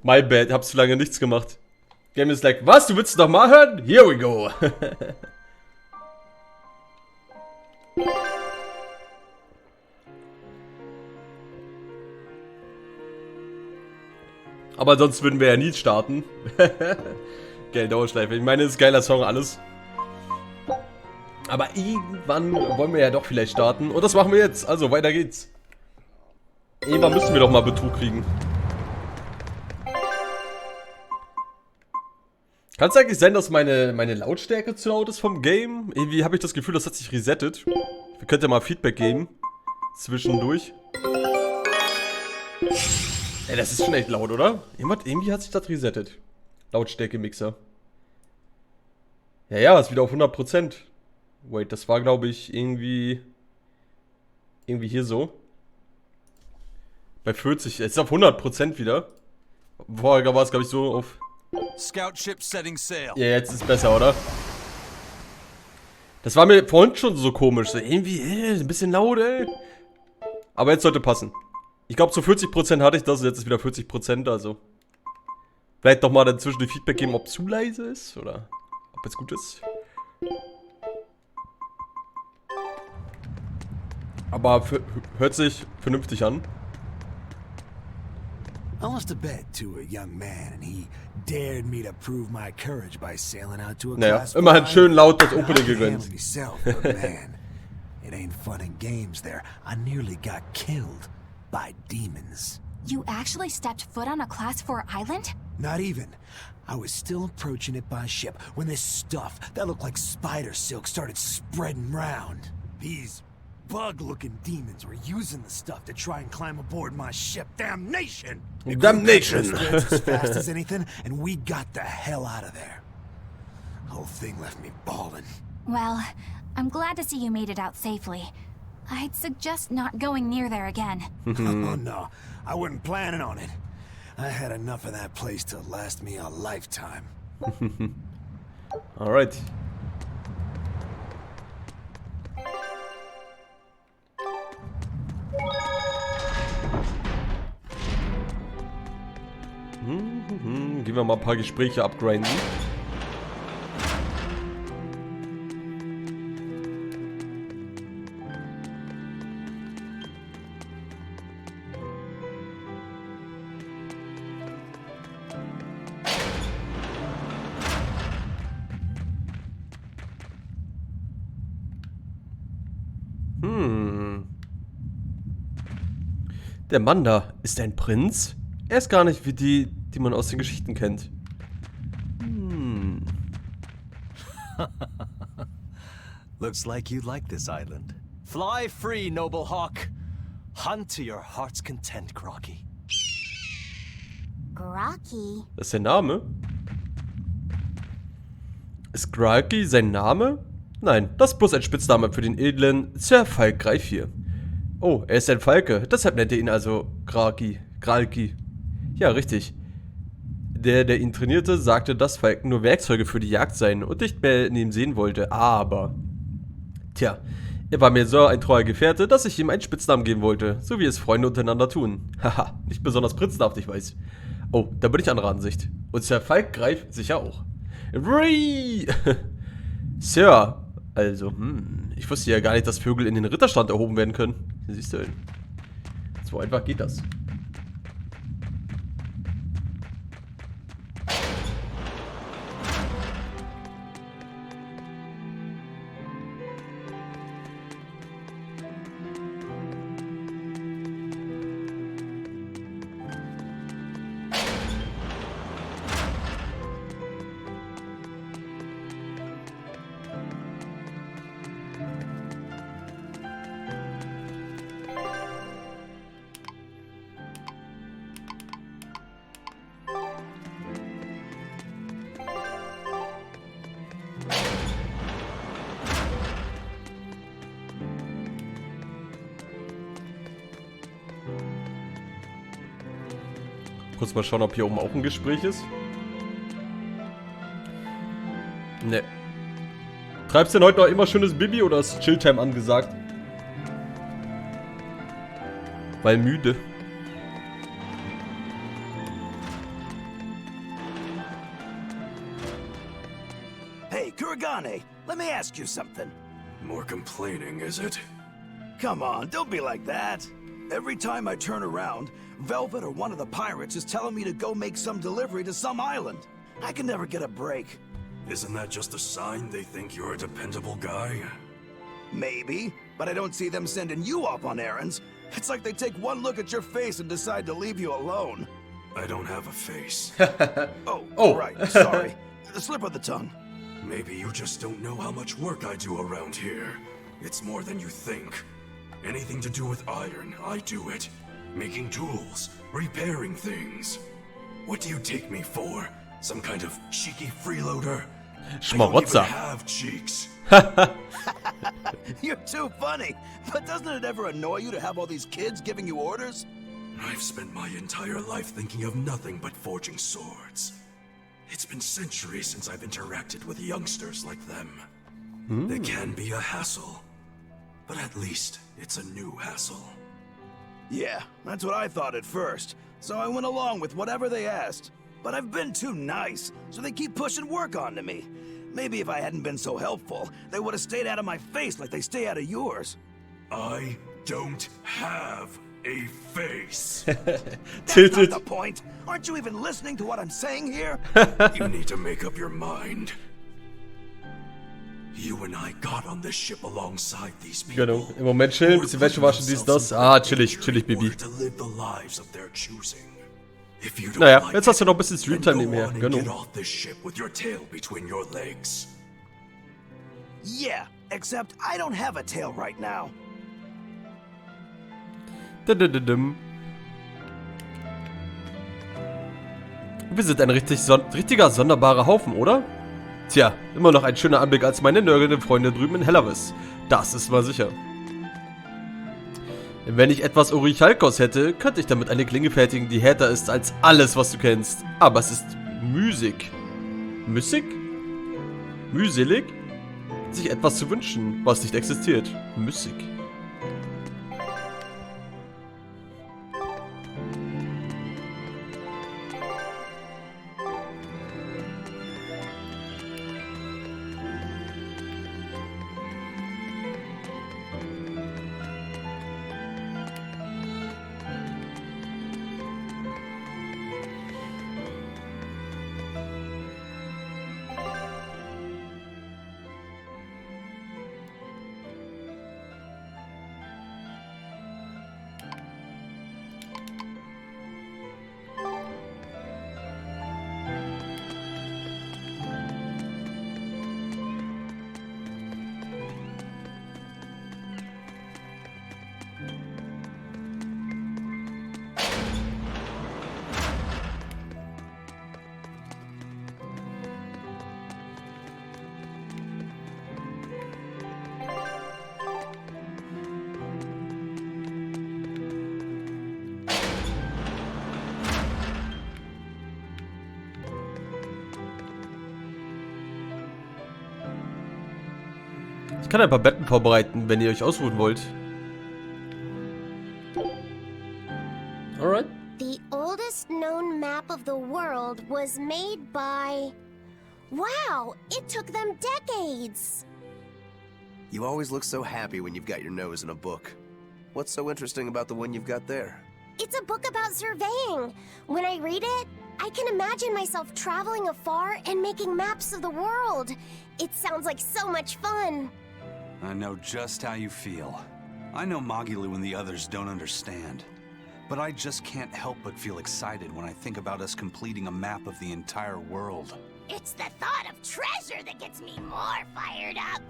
My bad, hab zu lange nichts gemacht. Game is like, was? Du willst es noch mal hören? Here we go. Aber sonst würden wir ja nie starten. Geil, Dauerschleife. Ich meine, das ist ein geiler Song, alles. Aber irgendwann wollen wir ja doch vielleicht starten. Und das machen wir jetzt. Also, weiter geht's. Irgendwann müssen wir doch mal Betrug kriegen. Kann es eigentlich sein, dass meine Lautstärke zu laut ist vom Game? Irgendwie habe ich das Gefühl, das hat sich resettet. Wir könnten ja mal Feedback geben. Zwischendurch. Ey, das ist schon echt laut, oder? Irgendwie hat sich das resettet. Lautstärke-Mixer. Ja, ist wieder auf 100%. Wait, das war, glaube ich, irgendwie hier so. Bei 40. Jetzt ist auf 100% wieder. Vorher war es, glaube ich, so auf... Scout ship setting sail. Ja, jetzt ist es besser, oder? Das war mir vorhin schon so komisch. So irgendwie, ein bisschen laut, ey. Aber jetzt sollte passen. Ich glaube, zu 40% hatte ich das. Jetzt ist wieder 40%, also. Vielleicht doch mal dazwischen die Feedback geben, ob zu leise ist oder ob es gut ist. Aber hört sich vernünftig an. I lost a bet to a young man, and he dared me to prove my courage by sailing out to a class. Immerhin schön laut das Opening gegönnt. Man, it ain't fun and games there. I nearly got killed by demons. You actually stepped foot on a Class 4 island? Not even. I was still approaching it by ship when this stuff that looked like spider silk started spreading round. These bug-looking demons were using the stuff to try and climb aboard my ship. Damnation! Damnation! As fast as anything, and we got the hell out of there. The whole thing left me bawling. Well, I'm glad to see you made it out safely. I'd suggest not going near there again. Oh no, I wasn't planning on it. I had enough of that place to last me a lifetime. Alright. Gehen wir mal ein paar Gespräche upgrinden. Der Mann da ist ein Prinz? Er ist gar nicht wie die man aus den Geschichten kennt. Looks like you like this island. Fly free, noble hawk. Hunt to your heart's content, Groggy. Groggy? Das ist sein Name? Ist Groggy sein Name? Nein, das ist bloß ein Spitzname für den edlen Sir Falk Greif hier. Oh, er ist ein Falke, deshalb nennt er ihn also Groggy. Ja, richtig. Der ihn trainierte, sagte, dass Falken nur Werkzeuge für die Jagd seien und nicht mehr in ihm sehen wollte, aber... Tja, er war mir so ein treuer Gefährte, dass ich ihm einen Spitznamen geben wollte, so wie es Freunde untereinander tun. Haha, nicht besonders prinzenhaft, ich weiß. Oh, da bin ich anderer Ansicht. Und Sir Falk Greif sicher auch. Sir, also, ich wusste ja gar nicht, dass Vögel in den Ritterstand erhoben werden können. Siehst du, so einfach geht das. Kurz mal schauen, ob hier oben auch ein Gespräch ist. Ne. Treibst du denn heute noch immer schönes Bibi oder ist Chilltime angesagt? Weil müde. Kuragane, let me ask you something. More complaining, is it? Come on, don't be like that. Every time I turn around, Velvet or one of the pirates is telling me to go make some delivery to some island. I can never get a break. Isn't that just a sign they think you're a dependable guy? Maybe, but I don't see them sending you off on errands. It's like they take one look at your face and decide to leave you alone. I don't have a face. Oh, right, sorry. The slip of the tongue. Maybe you just don't know how much work I do around here. It's more than you think. Anything to do with iron, I do it. Making tools, repairing things. What do you take me for? Some kind of cheeky freeloader? I don't even Schmarotzer. have cheeks. You're too funny. But doesn't it ever annoy you to have all these kids giving you orders? I've spent my entire life thinking of nothing but forging swords. It's been centuries since I've interacted with youngsters like them. They can be a hassle, but at least it's a new hassle. Yeah, that's what I thought at first. So I went along with whatever they asked. But I've been too nice, so they keep pushing work onto me. Maybe if I hadn't been so helpful, they would have stayed out of my face like they stay out of yours. I don't have a face. That's not the point. Aren't you even listening to what I'm saying here? You need to make up your mind. You and I got on this ship alongside these people. Genau. Im Moment chillen, bisschen Wäsche waschen, dies, das. Ah, chillig, Bibi. To live the lives of their choosing. If you don't Naja, like jetzt hast du noch ein bisschen it, Streamtime then go nebenher. on and Genau. get off this ship with your tail between your legs. Yeah, except I don't have a tail right now. Wir sind ein richtiger sonderbarer Haufen, oder? Tja, immer noch ein schöner Anblick als meine nörgelnden Freunde drüben in Hellervis. Das ist mal sicher. Wenn ich etwas Orichalkos hätte, könnte ich damit eine Klinge fertigen, die härter ist als alles, was du kennst. Aber es ist müßig. Müßig? Mühselig? Sich etwas zu wünschen, was nicht existiert. Müßig. Ich kann ein paar Betten vorbereiten, wenn ihr euch ausruhen wollt. Alright. The oldest known map of the world was made by... Wow, it took them decades! You always look so happy when you've got your nose in a book. What's so interesting about the one you've got there? It's a book about surveying. When I read it, I can imagine myself traveling afar and making maps of the world. It sounds like so much fun. I know just how you feel. I know Magilu and the others don't understand. But I just can't help but feel excited when I think about us completing a map of the entire world. It's the thought of treasure that gets me more fired up.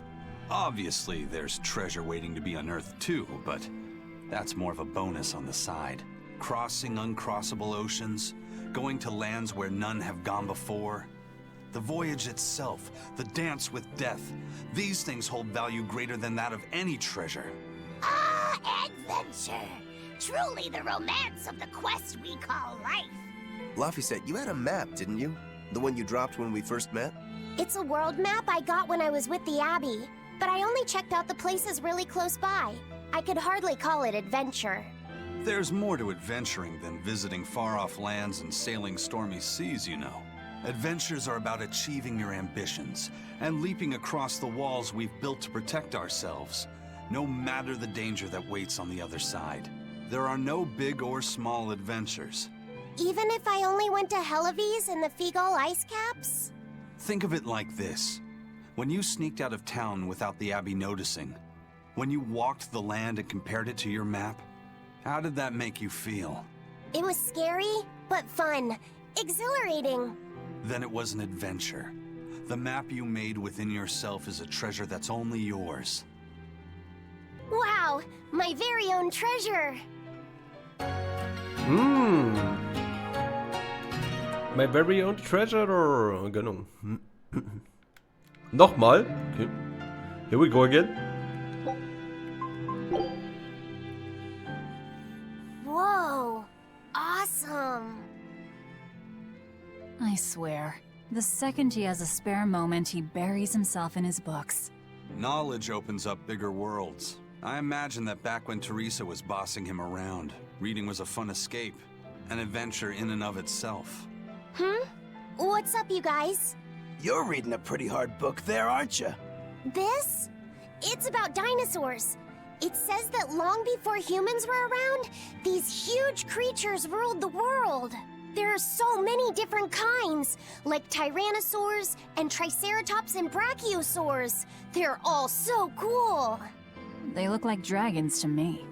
Obviously, there's treasure waiting to be unearthed too, but that's more of a bonus on the side. Crossing uncrossable oceans, going to lands where none have gone before. The voyage itself, the dance with death, these things hold value greater than that of any treasure. Ah, adventure! Truly the romance of the quest we call life. Laphicet, you had a map, didn't you? The one you dropped when we first met? It's a world map I got when I was with the Abbey, but I only checked out the places really close by. I could hardly call it adventure. There's more to adventuring than visiting far-off lands and sailing stormy seas, you know. Adventures are about achieving your ambitions and leaping across the walls we've built to protect ourselves, no matter the danger that waits on the other side. There are no big or small adventures. Even if I only went to Helavies and the Figal ice caps? Think of it like this. When you sneaked out of town without the Abbey noticing, when you walked the land and compared it to your map, how did that make you feel? It was scary, but fun. Exhilarating. Then it was an adventure. The map you made within yourself is a treasure that's only yours. Wow, my very own treasure. My very own treasure. Genau. Nochmal. Okay. Here we go again. Whoa, awesome. I swear, the second he has a spare moment, he buries himself in his books. Knowledge opens up bigger worlds. I imagine that back when Teresa was bossing him around, reading was a fun escape, an adventure in and of itself. What's up, you guys? You're reading a pretty hard book there, aren't you? This? It's about dinosaurs. It says that long before humans were around, these huge creatures ruled the world. There are so many different kinds, like tyrannosaurs and triceratops and brachiosaurs. They're all so cool. They look like dragons to me.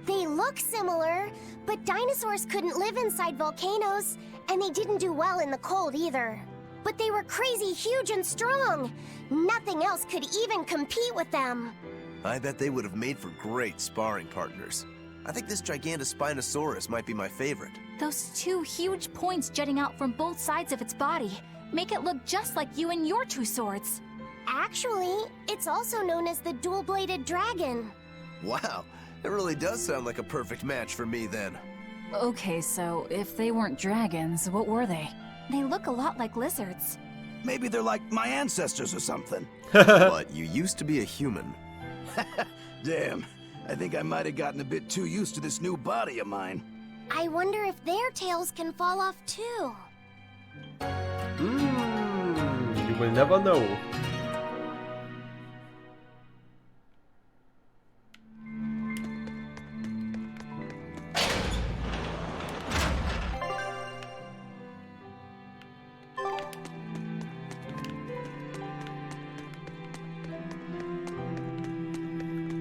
They look similar, but dinosaurs couldn't live inside volcanoes, and they didn't do well in the cold either. But they were crazy huge and strong. Nothing else could even compete with them. I bet they would have made for great sparring partners. I think this Gigantospinosaurus might be my favorite. Those two huge points jutting out from both sides of its body make it look just like you and your two swords. Actually, it's also known as the dual-bladed dragon. Wow, it really does sound like a perfect match for me then. Okay, so if they weren't dragons, what were they? They look a lot like lizards. Maybe they're like my ancestors or something. But you used to be a human. Damn, I think I might have gotten a bit too used to this new body of mine. I wonder if their tails can fall off too. You will never know.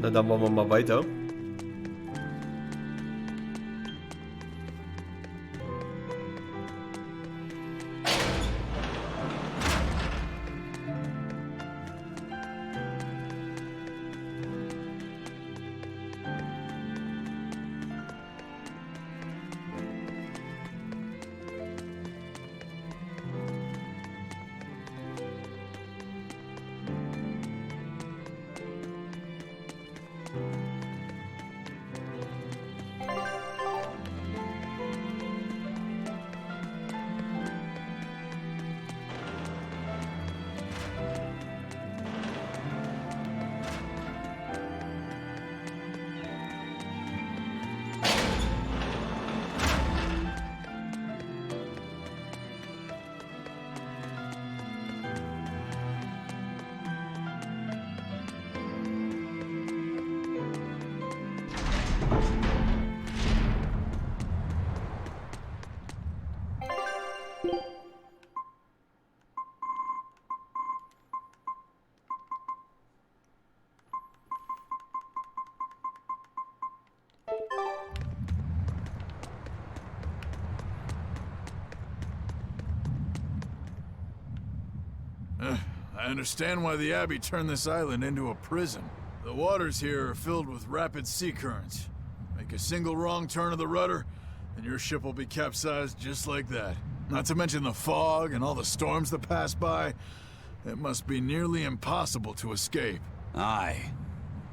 Na, dann machen wir mal weiter. I understand why the Abbey turned this island into a prison. The waters here are filled with rapid sea currents. Make a single wrong turn of the rudder, and your ship will be capsized just like that. Not to mention the fog and all the storms that pass by. It must be nearly impossible to escape. Aye.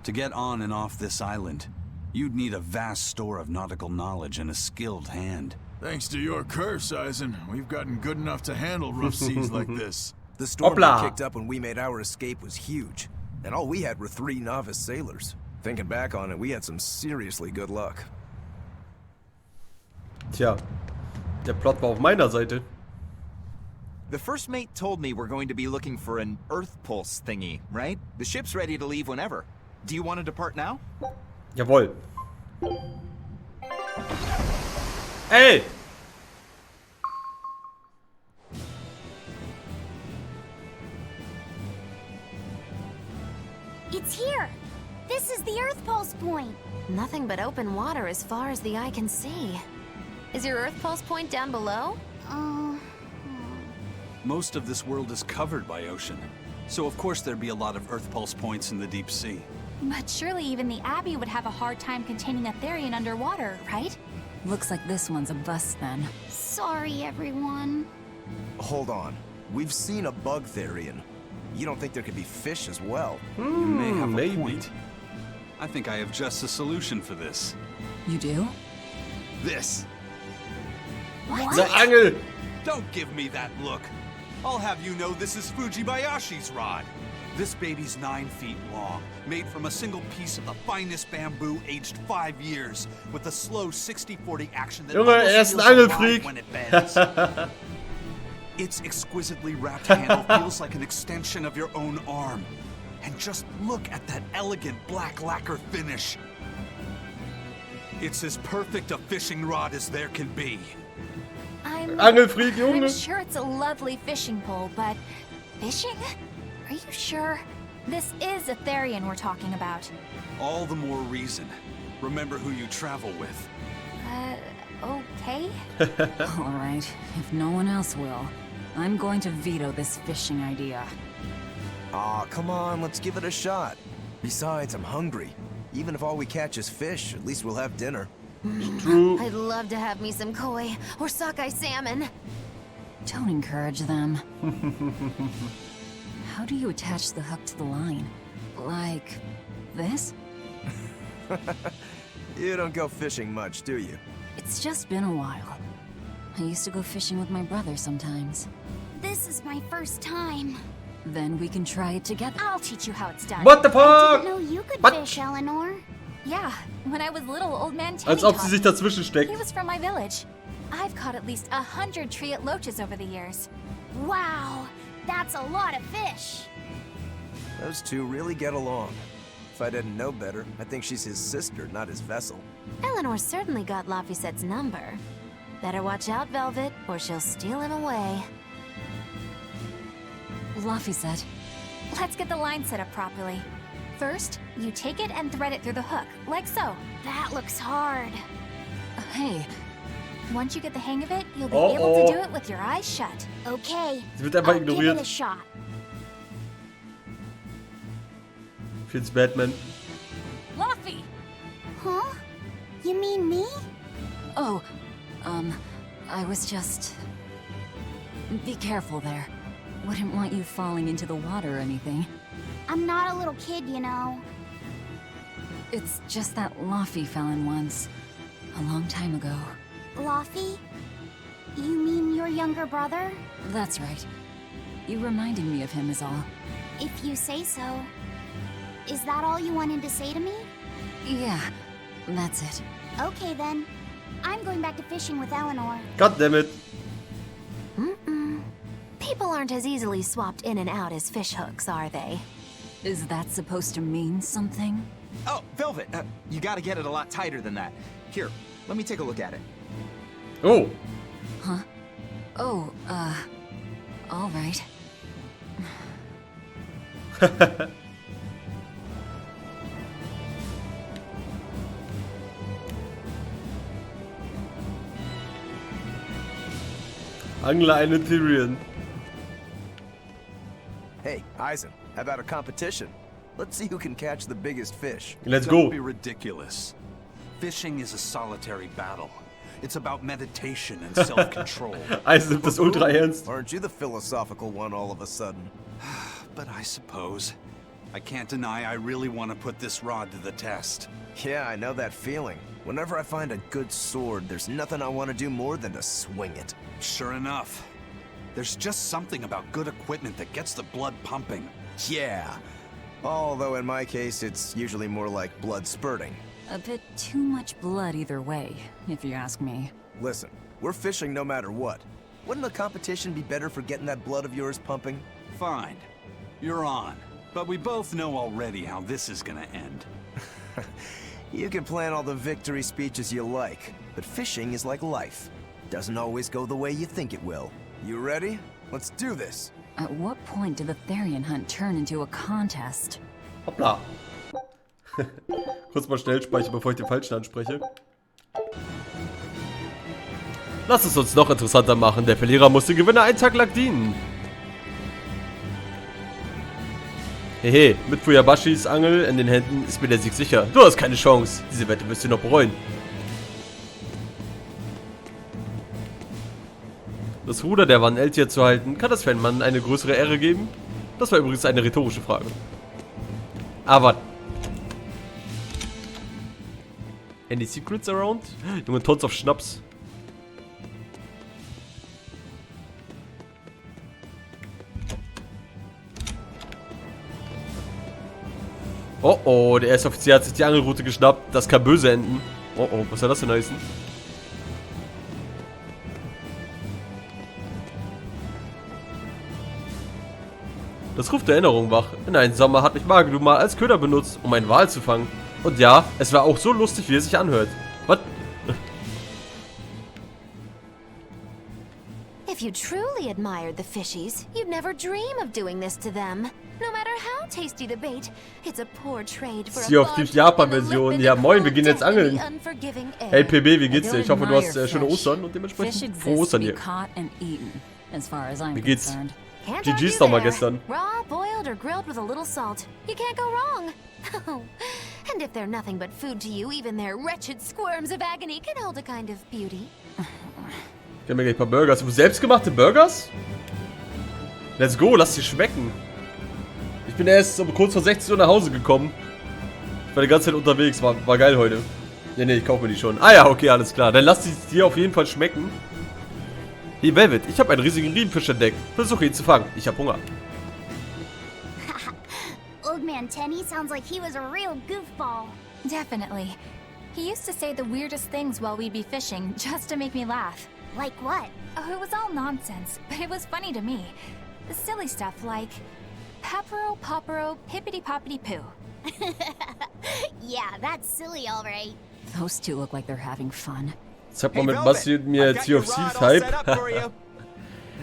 To get on and off this island, you'd need a vast store of nautical knowledge and a skilled hand. Thanks to your curse, Eisen, we've gotten good enough to handle rough seas like this. The storm Hopla. that kicked up when we made our escape was huge, and all we had were 3 novice sailors. Thinking back on it, we had some seriously good luck. Tja, der Plot war auf meiner Seite. The first mate told me we're going to be looking for an Earth Pulse thingy, right? The ship's ready to leave whenever. Do you want to depart now? Jawohl. Ey! It's here! This is the Earth Pulse point! Nothing but open water as far as the eye can see. Is your Earth Pulse point down below? Most of this world is covered by ocean, so of course there'd be a lot of Earth Pulse points in the deep sea. But surely even the Abbey would have a hard time containing a Therian underwater, right? Looks like this one's a bust then. Sorry, everyone. Hold on. We've seen a bug Therian. You don't think there could be fish as well? You may have a point. I think I have just a solution for this. You do? This. What? The Angel! Don't give me that look. I'll have you know this is Fujibayashi's rod. This baby's 9 feet long, made from a single piece of the finest bamboo, aged 5 years, with a slow 60-40 action that almost feels alive when it bends. Its exquisitely wrapped handle feels like an extension of your own arm. And just look at that elegant black lacquer finish. It's as perfect a fishing rod as there can be. I'm sure it's a lovely fishing pole, but fishing? Are you sure? This is a Therian we're talking about. All the more reason. Remember who you travel with. Okay? Alright, if no one else will, I'm going to veto this fishing idea. Aw, come on, let's give it a shot. Besides, I'm hungry. Even if all we catch is fish, at least we'll have dinner. I'd love to have me some koi or sockeye salmon. Don't encourage them. How do you attach the hook to the line? Like this? You don't go fishing much, do you? It's just been a while. I used to go fishing with my brother sometimes. This is my first time. Then we can try it together. I'll teach you how it's done. What the fuck? I didn't know you could fish, Eleanor. Yeah, when I was little, old man Timmy Als ob taught sie sich me. dazwischen steckt. He was from my village. I've caught at least 100 triot loaches over the years. Wow, that's a lot of fish. Those two really get along. If I didn't know better, I think she's his sister, not his vessel. Eleanor certainly got Lafisette's number. Better watch out, Velvet, or she'll steal him away. Lafisette. Let's get the line set up properly. First, you take it and thread it through the hook, like so. That looks hard. Hey. Once you get the hang of it, you'll be able to do it with your eyes shut. Okay, Sie wird einfach I'll give ignoriert. it a shot. Feels Batman. Laffy! Huh? You mean me? Oh, I was just... Be careful there. Wouldn't want you falling into the water or anything. I'm not a little kid, you know. It's just that Laffy fell in once. A long time ago. Laffy? You mean your younger brother? That's right. You reminded me of him is all. If you say so. Is that all you wanted to say to me? Yeah, that's it. Okay then. I'm going back to fishing with Eleanor. God damn it. People aren't as easily swapped in and out as fish hooks, are they? Is that supposed to mean something? Oh, Velvet, you gotta get it a lot tighter than that. Here, let me take a look at it. Oh. Huh? Oh, all right. Angler eine Tyrion. Hey, Eisen, how about a competition? Let's see who can catch the biggest fish. Let's Don't go. be ridiculous. Fishing is a solitary battle. It's about meditation and self-control. Eisen nimmt das ultra ernst. Aren't you the philosophical one all of a sudden? But I suppose. I can't deny I really want to put this rod to the test. Yeah, I know that feeling. Whenever I find a good sword, there's nothing I want to do more than to swing it. Sure enough. There's just something about good equipment that gets the blood pumping. Yeah. Although in my case, it's usually more like blood spurting. A bit too much blood either way, if you ask me. Listen, we're fishing no matter what. Wouldn't a competition be better for getting that blood of yours pumping? Fine. You're on. But we both know already how this is gonna end. You can plan all the victory speeches you like, but fishing is like life. Doesn't always go the way you think it will. You ready? Let's do this. At what point did the Therian hunt turn into a contest? Hoppla. Kurz mal schnell speichern, bevor ich den falschen anspreche. Lass es uns noch interessanter machen. Der Verlierer muss den Gewinner einen Tag lang dienen. Hehe, mit Fujibashis Angel in den Händen ist mir der Sieg sicher. Du hast keine Chance. Diese Wette wirst du noch bereuen. Das Ruder der Van Eltier zu halten, kann das für einen Mann eine größere Ehre geben? Das war übrigens eine rhetorische Frage. Aber... Any secrets around? Junge, tons of Schnaps. Oh oh, der erste Offizier hat sich die Angelrute geschnappt. Das kann böse enden. Oh oh, was soll das denn heißen? Das ruft Erinnerung wach. In einem Sommer hat mich Magelu mal als Köder benutzt, um einen Wal zu fangen. Und ja, es war auch so lustig, wie es sich anhört. Was? If you truly admired the fishies, you'd never dream of doing this to them. No matter how tasty the bait, it's a poor trade for Sie auf die Japan-Version. Ja, moin, wir gehen jetzt angeln. Hey PB, wie geht's dir? Ich hoffe, du hast schöne Ostern und dementsprechend frohe Ostern hier. Wie geht's? GG's doch mal gestern. Raw, boiled, or grilled with a little salt. You can't go wrong. Oh, and if they're nothing but food to you, even their wretched squirms of agony can hold a kind of beauty. Ich hab mir gleich ein paar Burgers. Selbstgemachte Burgers? Let's go, lass sie schmecken. Ich bin erst um kurz vor 16 Uhr nach Hause gekommen. Ich war die ganze Zeit unterwegs, war geil heute. Nee, ich kaufe mir die schon. Ah ja, okay, alles klar. Dann lass sie dir auf jeden Fall schmecken. Hey Velvet, ich habe einen riesigen Riemenfisch entdeckt. Versuche ihn zu fangen. Ich habe Hunger. Old Man Tenny sounds like he was a real goofball. Definitely. He used to say the weirdest things while we'd be fishing, just to make me laugh. Like what? Oh, it was all nonsense, but it was funny to me. The silly stuff like... Papero, popero, pippity-poppity-poo. Yeah, that's silly, all right. Those two look like they're having fun. Sag mal, mit was mir jetzt hier auf Sea Hype?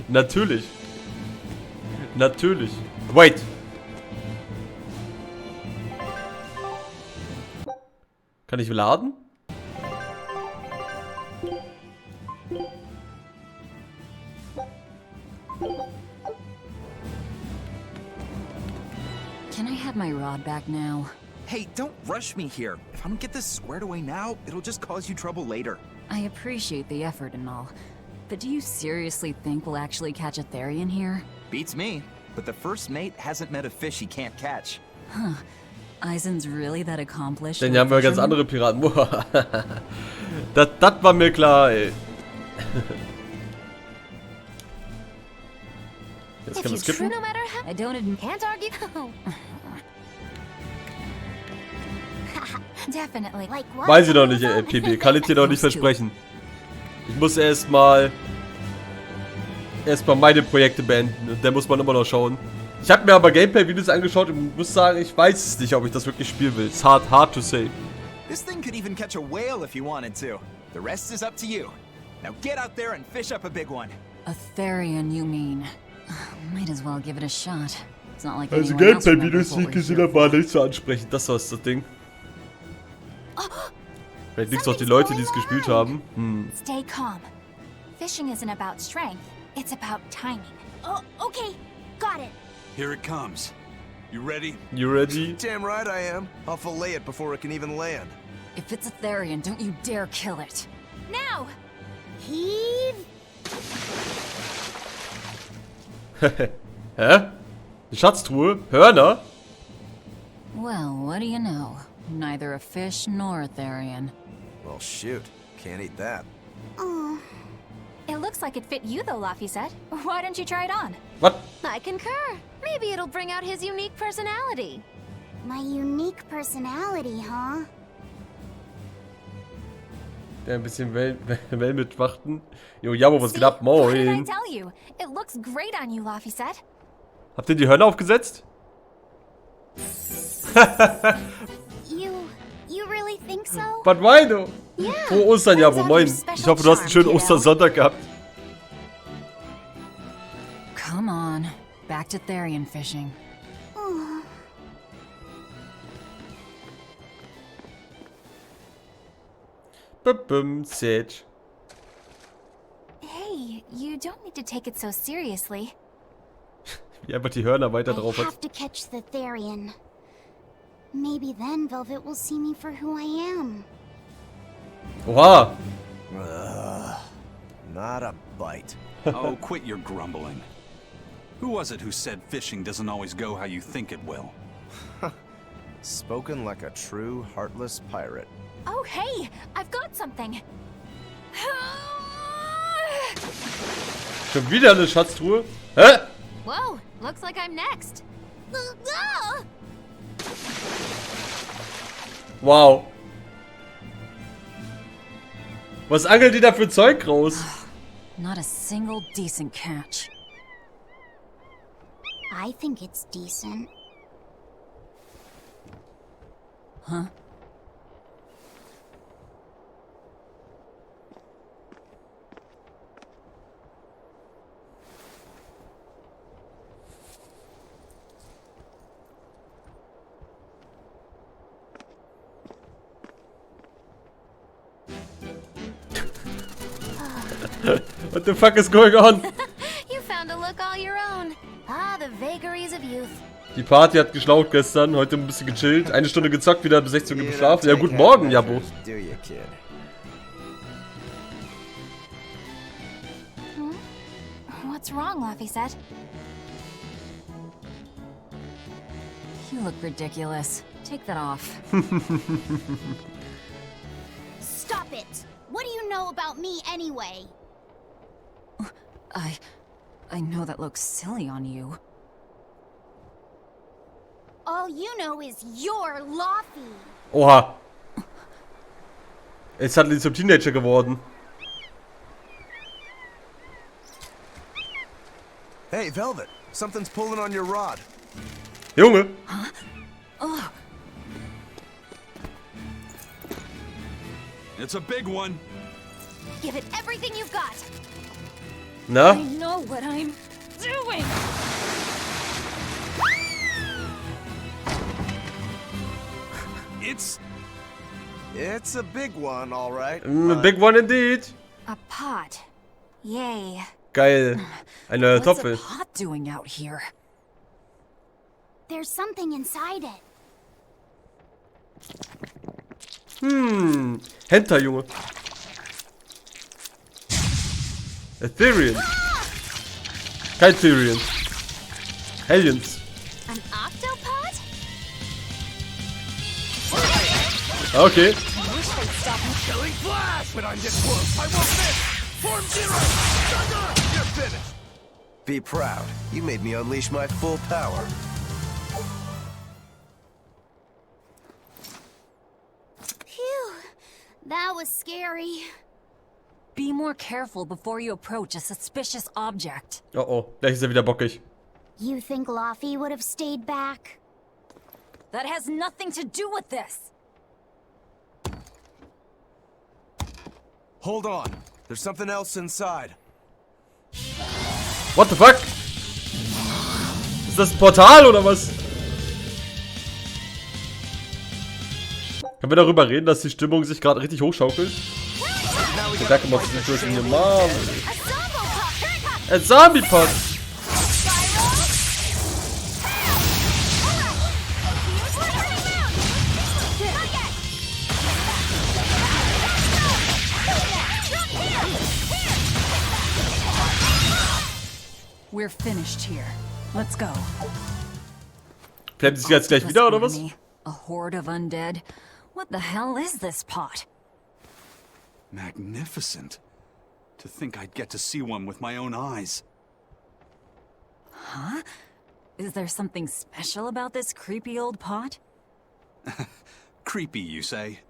Natürlich. Natürlich. Wait. Kann ich laden? Can I have my rod back now? Hey, don't rush me here. If I don't get this squared away now, it'll just cause you trouble later. I appreciate the effort and all, but do you seriously think we'll actually catch a Therian here? Beats me, but the first mate hasn't met a fish he can't catch. Huh. Eisen's really that accomplished? Denn hier haben wir ganz andere Piraten. Das war mir klar, ey. Jetzt können wir skippen. I don't can't argue. Definitely. Like what? Weiß ich noch nicht, PB. Kann ich dir noch nicht versprechen. Ich muss erstmal meine Projekte beenden. Und dann muss man immer noch schauen. Ich habe mir aber Gameplay-Videos angeschaut und muss sagen, ich weiß es nicht, ob ich das wirklich spielen will. It's hard to say. This thing could even catch a whale if you wanted to. The rest is up to you. Now get out there and fish up a big one. A Therian, you mean? Might as well give it a shot. It's not like also Gameplay-Videos, die ich gesehen habe, waren nicht so ansprechend. Das war das Ding. Vielleicht liegt es auch die Leute, die es gespielt haben. Stay calm. Fishing isn't about strength. It's about timing. Oh, okay. Got it. Here it comes. You ready? You ready? Damn right I am. I'll fillet it before it can even land. If it's a Therian, don't you dare kill it. Now! Heave. Hä? Die Schatztruhe? Hörner? Well, what do you know? Neither a fish nor a Therian. Well, shoot. Can't eat that. Oh. It looks like it fit you though, Laphicet. Why don't you try it on? What? I concur. Maybe it'll bring out his unique personality. My unique personality, huh? Der ein bisschen Wellen mitwachten. Jo, Jabo, was geht ab? What did I Moin. tell you? It looks great on you, Laphicet. Habt ihr die Hörner aufgesetzt? You really think so? But why though? Yeah. Frohe Ostern, Jabo, moin. Ich hoffe, du hast einen schönen Ostersonntag gehabt. Come on, back to Therian fishing. Bum, Sage. Hey, you don't need to take it so seriously. Wie einfach die Hörner weiter drauf I hat. have to catch the Therian. Maybe then Velvet will see me for who I am. Oha. Not a bite. Oh, quit your grumbling. Who was it who said fishing doesn't always go how you think it will? Spoken like a true, heartless pirate. Oh, hey, I've got something. Schon wieder eine Schatztruhe? Hä? Whoa, looks like I'm next. Wow. Was angelt die da für Zeug raus? Not a single decent catch. I think it's decent. Huh? What the fuck is going on? You found a look all your own. Ah, the vagaries of youth. Die Party hat geschlaucht gestern, heute ein bisschen gechillt. Eine Stunde gezockt, wieder bis 16 Uhr geschlafen. Ja, guten Morgen, Jabo. Do you, kid? What's wrong, Laphicet? You look ridiculous. Take that off. Stop it! What do you know about me anyway? I know that looks silly on you. All you know is you're Laffy. Oha. Jetzt hat die zum Teenager geworden. Hey, Velvet. Something's pulling on your rod. Junge. Huh? Oh. It's a big one. Give it everything you've got. Na? I know what I'm doing. It's a big one, all right. A big one indeed. A pot. Yay. Geil. Ein neuer What's Topf. a pot doing out here? There's something inside it. Hentai, Junge. Ethereum. Kein Ethereum. Aliens. An octopod? Okay. Killing flash! But I'm this close, I won't miss! Form zero! Thunder! You're finished! Be proud. You made me unleash my full power. Phew. That was scary. Be more careful before you approach a suspicious object. Oh oh, gleich ist er wieder bockig. You think Laffy would have stayed back? That has nothing to do with this. Hold on. There's something else inside. What the fuck? Ist das ein Portal oder was? Können wir darüber reden, dass die Stimmung sich gerade richtig hochschaukelt? Ich sag immer, das ist eine Mom. Ein Zombie-Pot. We're finished here. Let's go. Bleibt sich jetzt gleich wieder, oder was? A horde of undead? What the hell is this pot? Magnificent. To think I'd get to see one with my own eyes. Huh? Is there something special about this creepy old pot? Creepy, you say?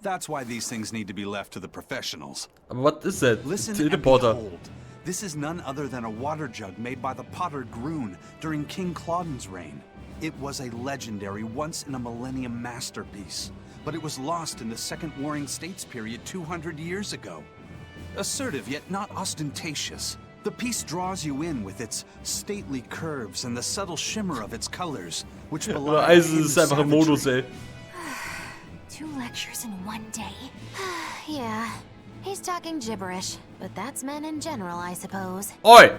That's why these things need to be left to the professionals. Aber was ist das? Listen and Teleporter. behold. This is none other than a water jug made by the potter Groon during King Clauden's reign. It was a legendary, once-in-a-millennium masterpiece, but it was lost in the Second Warring States period 200 years ago. Assertive yet not ostentatious, the piece draws you in with its stately curves and the subtle shimmer of its colors, which Oder Eisen ist einfach im Modus, ey. 2 lectures in one day. Yeah, he's talking gibberish, but that's men in general, I suppose. Oi!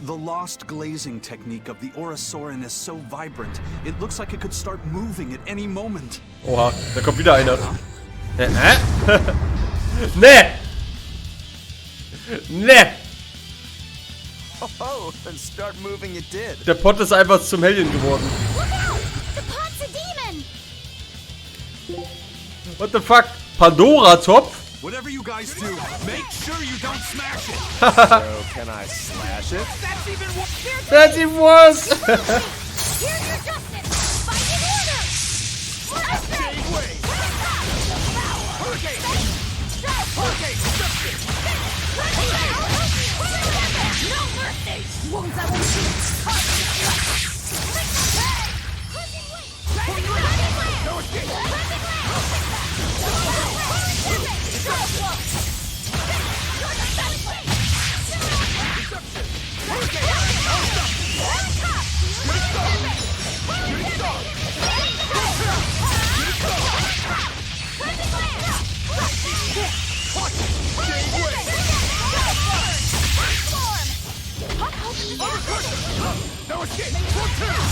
The lost glazing technique of the Orasaurin is so vibrant, it looks like it could start moving at any moment. Oha, da kommt wieder einer. Nee! Nee! Oh, and start moving it did. Der Pot ist einfach zum Helden geworden. Look out! The pot's a demon! What the fuck? Pandora-Topf? Whatever you guys do, make sure you don't smash it. So, can I slash it? That's even worse. That's even worse. Here's your justice! Fighting order! Gateway! Hurricane! Hurricane! No mercy! Wounds I won't shoot! No escape! No escape!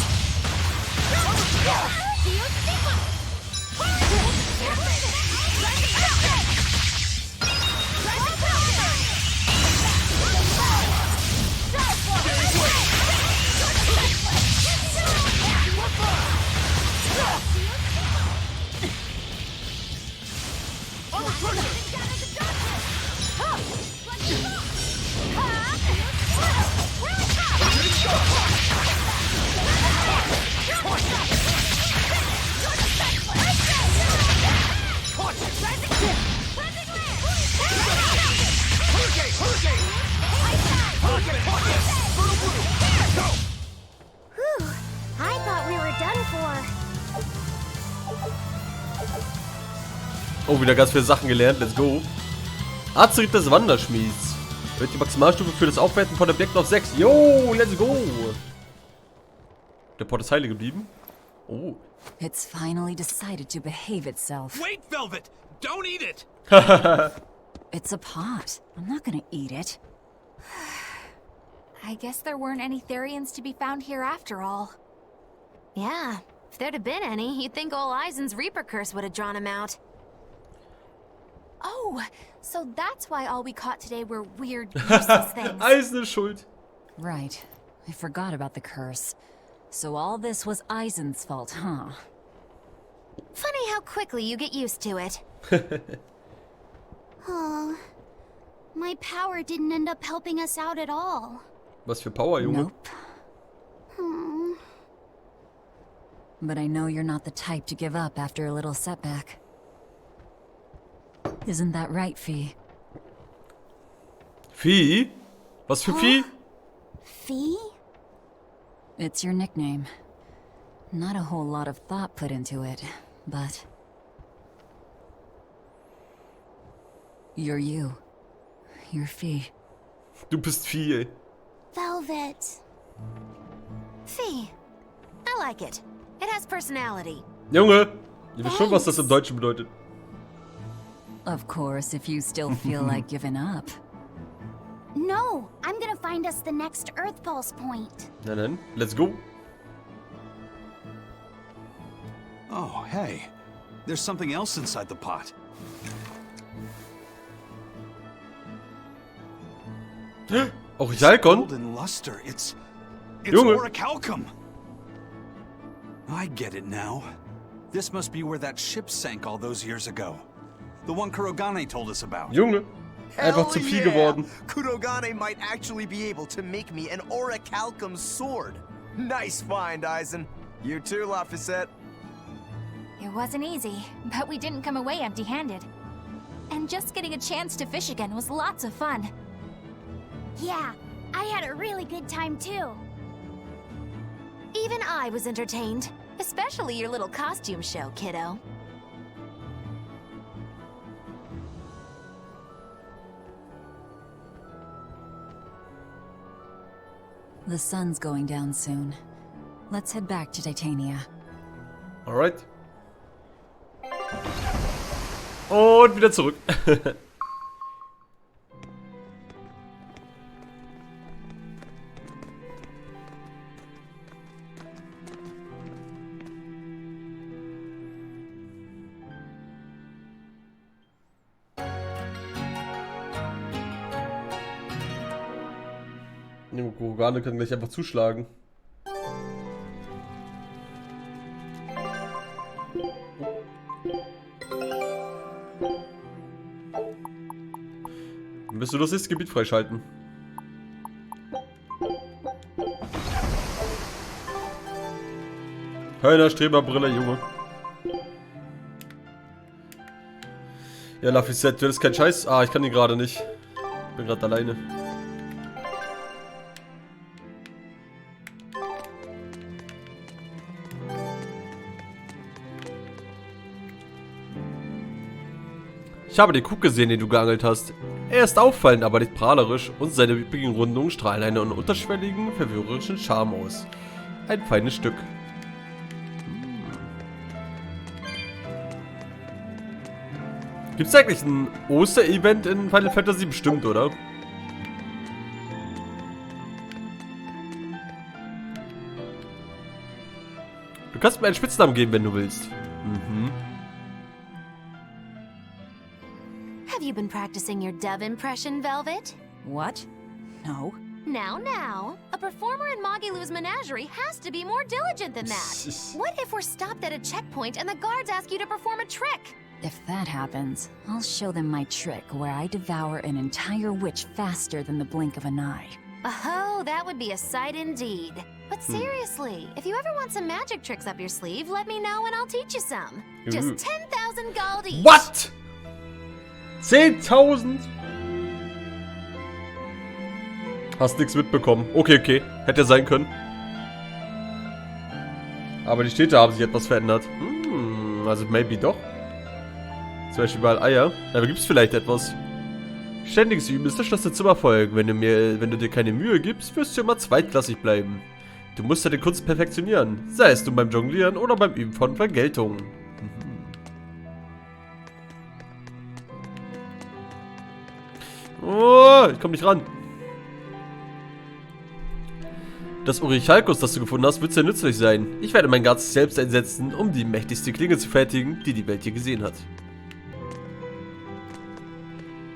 Whew, I thought we were done for. Oh, wieder ganz viele Sachen gelernt. Let's go. Arztritt des Wanderschmieds. Wird die Maximalstufe für das Aufwerten von Objekten auf 6. Yo, let's go. Der Port ist heile geblieben. Oh. It's finally decided to behave itself. Wait, Velvet! Don't eat it! It's a pot. I'm not gonna eat it. I guess there weren't any Therians to be found here after all. Yeah, if there'd have been any, you'd think old Eisen's Reaper curse would have drawn him out. Oh, so that's why all we caught today were weird, useless things. Eisen ist schuld. Right. I forgot about the curse. So all this was Eisen's fault, huh? Funny how quickly you get used to it. Oh, my power didn't end up helping us out at all. Was für Power, Junge. Nope. But I know you're not the type to give up after a little setback. Isn't that right, Fee? Vieh? Was für Vieh? Fee? It's your nickname. Not a whole lot of thought put into it, but... You're you. You're Fee. Du bist Vieh, ey. Velvet. Fee. I like it. It has personality. Junge, ihr wisst schon, was das im Deutschen bedeutet. Of course, if you still feel like giving up. No, I'm gonna find us the next Earth Pulse point. Na dann, let's go. Oh, hey. There's something else inside the pot. Orichalcon? Golden luster. It's Junge. orichalcum. I get it now. This must be where that ship sank all those years ago. The one Kurogane told us about. Junge. Einfach zu viel geworden. Kurogane might actually be able to make me an orichalcum sword. Nice find, Eisen. You too, Laphicet. It wasn't easy, but we didn't come away empty-handed. And just getting a chance to fish again was lots of fun. Yeah, I had a really good time too. Even I was entertained. Especially your little costume show, kiddo. The sun's going down soon. Let's head back to Titania. Alright. Und wieder zurück. Die Organe können gleich einfach zuschlagen. Dann bist du das Gebiet freischalten. Hörner, Streberbrille, Junge. Ja, Laffisette, du hast kein Scheiß. Ah, ich kann ihn gerade nicht. Ich bin gerade alleine. Ich habe den Krug gesehen, den du geangelt hast. Er ist auffallend, aber nicht prahlerisch und seine üppigen Rundungen strahlen einen unterschwelligen, verwirrerischen Charme aus. Ein feines Stück. Gibt es eigentlich ein Oster-Event in Final Fantasy? Bestimmt, oder? Du kannst mir einen Spitznamen geben, wenn du willst. Mhm. Have you been practicing your dove impression, Velvet? What? No. Now, a performer in Magilu's menagerie has to be more diligent than that. What if we're stopped at a checkpoint and the guards ask you to perform a trick? If that happens, I'll show them my trick where I devour an entire witch faster than the blink of an eye. Oh, that would be a sight indeed. But seriously, if you ever want some magic tricks up your sleeve, let me know and I'll teach you some. Just 10,000 gold each. What? 10.000? Hast nichts mitbekommen. Okay. Hätte sein können. Aber die Städte haben sich etwas verändert. Also maybe doch. Zum Beispiel überall Eier. Da gibt es vielleicht etwas. Ständiges Üben ist der Schlüssel zum Erfolg. Wenn du dir keine Mühe gibst, wirst du immer zweitklassig bleiben. Du musst deine Kunst perfektionieren. Sei es nun beim Jonglieren oder beim Üben von Vergeltungen. Oh, ich komm nicht ran. Das Orichalkus, das du gefunden hast, wird sehr nützlich sein. Ich werde mein ganzes Selbst einsetzen, um die mächtigste Klinge zu fertigen, die die Welt je gesehen hat.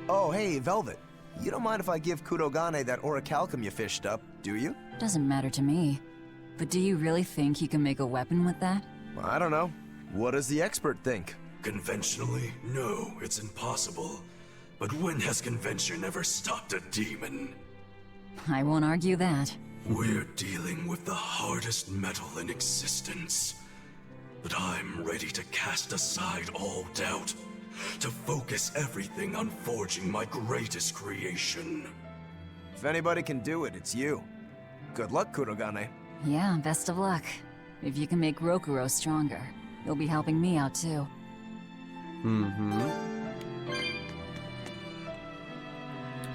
Oh, hey, Velvet. You don't mind if I give Kurogane that orichalcum you fished up, do you? Doesn't matter to me. But do you really think you can make a weapon with that? I don't know. What does the expert think? Conventionally, no, it's impossible. But when has convention ever stopped a demon? I won't argue that. We're dealing with the hardest metal in existence. But I'm ready to cast aside all doubt, to focus everything on forging my greatest creation. If anybody can do it, it's you. Good luck, Kurogane. Yeah, best of luck. If you can make Rokuro stronger, you'll be helping me out too.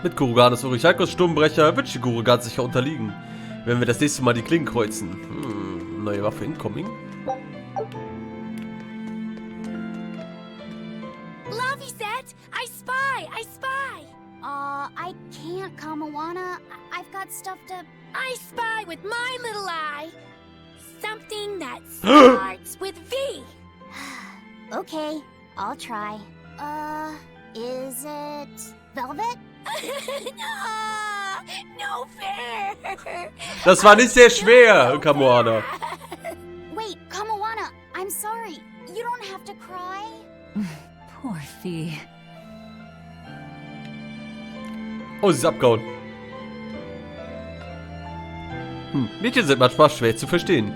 Mit Kuroganes Orichalcus Sturmbrecher wird Shiguro ganz sicher unterliegen, wenn wir das nächste Mal die Klingen kreuzen. Neue Waffe incoming. Laffisette, I spy! I can't, Kamawana. I've got stuff to... I spy with my little eye. Something that starts with V. Okay, I'll try. Is it Velvet? No fair. Das war nicht sehr schwer, Kamoana. Wait, Kamawana, I'm sorry. You don't have to cry. Poor Fee. Oh, sie ist abgehauen. Mädchen sind manchmal schwer zu verstehen.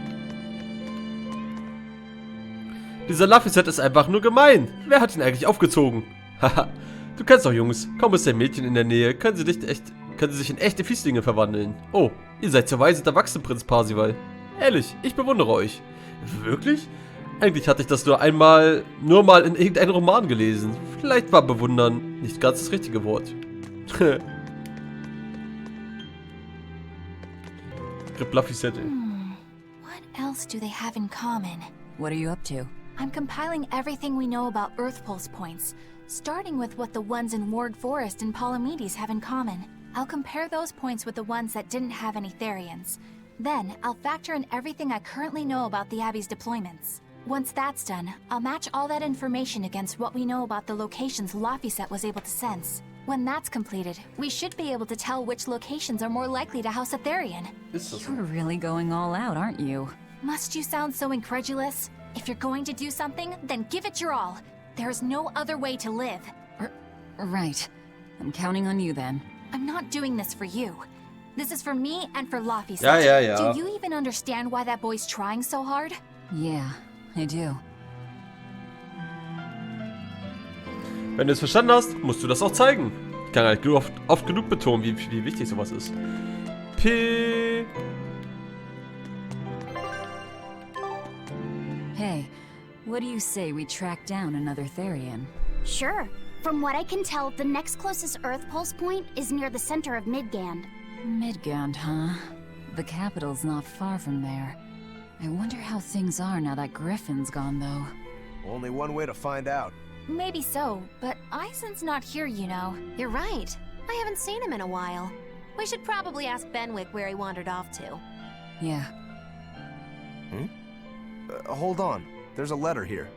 Dieser Laffy-Set ist einfach nur gemein. Wer hat ihn eigentlich aufgezogen? Haha, du kennst doch Jungs. Kaum ist ein Mädchen in der Nähe, können sie sich in echte Fieslinge verwandeln. Oh, ihr seid zur Weise erwachsen, Prinz Parsival. Ehrlich, ich bewundere euch. Wirklich? Eigentlich hatte ich das nur mal in irgendeinem Roman gelesen. Vielleicht war bewundern nicht ganz das richtige Wort. Laffy-Set. What else do they have in common? What are you up to? I'm compiling everything we know about Earth Pulse points, starting with what the ones in Ward Forest and Palamedes have in common. I'll compare those points with the ones that didn't have any Therians. Then, I'll factor in everything I currently know about the Abbey's deployments. Once that's done, I'll match all that information against what we know about the locations Laffy-Set was able to sense. When that's completed, we should be able to tell which locations are more likely to house a Therian. You're really going all out, aren't you? Must you sound so incredulous? If you're going to do something, then give it your all. There is no other way to live. Right. I'm counting on you then. I'm not doing this for you. This is for me and for Laffy-Set. Ja. Do you even understand why that boy's trying so hard? Yeah, I do. Wenn du es verstanden hast, musst du das auch zeigen. Ich kann halt oft genug betonen, wie wichtig sowas ist. P. Hey, what do you say we track down another Therian? Sure. From what I can tell, the next closest Earth Pulse point is near the center of Midgand. Midgand, huh? The capital's not far from there. I wonder how things are now that Griffin's gone, though. Only one way to find out. Maybe so, but Eisen's not here, you know. You're right. I haven't seen him in a while. We should probably ask Benwick where he wandered off to. Yeah. Hold on. There's a letter here.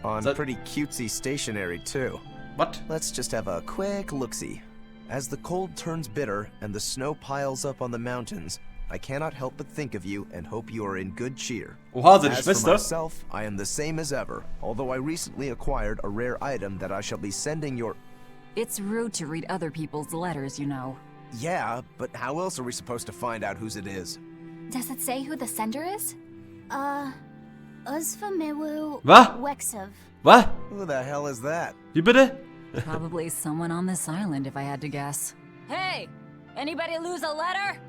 On that pretty cutesy stationery, too. What? Let's just have a quick look-see. As the cold turns bitter and the snow piles up on the mountains, I cannot help but think of you and hope you are in good cheer. Oha, seine As for Schwester. myself, I am the same as ever, although I recently acquired a rare item that I shall be sending your... It's rude to read other people's letters, you know. Yeah, but how else are we supposed to find out whose it is? Does it say who the sender is? Uzfamewu Was? Wexov. Was? Who the hell is that? Wie bitte? Probably someone on this island, if I had to guess. Hey! Anybody lose a letter?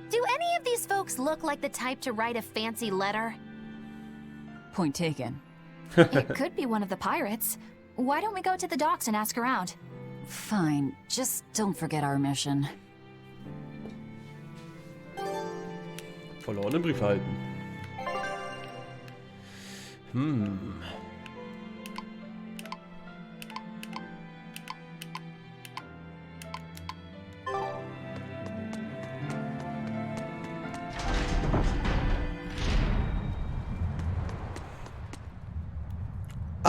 Do any of these folks look like the type to write a fancy letter? Point taken. It could be one of the pirates. Why don't we go to the docks and ask around? Fine, just don't forget our mission. Verlorenen Brief halten.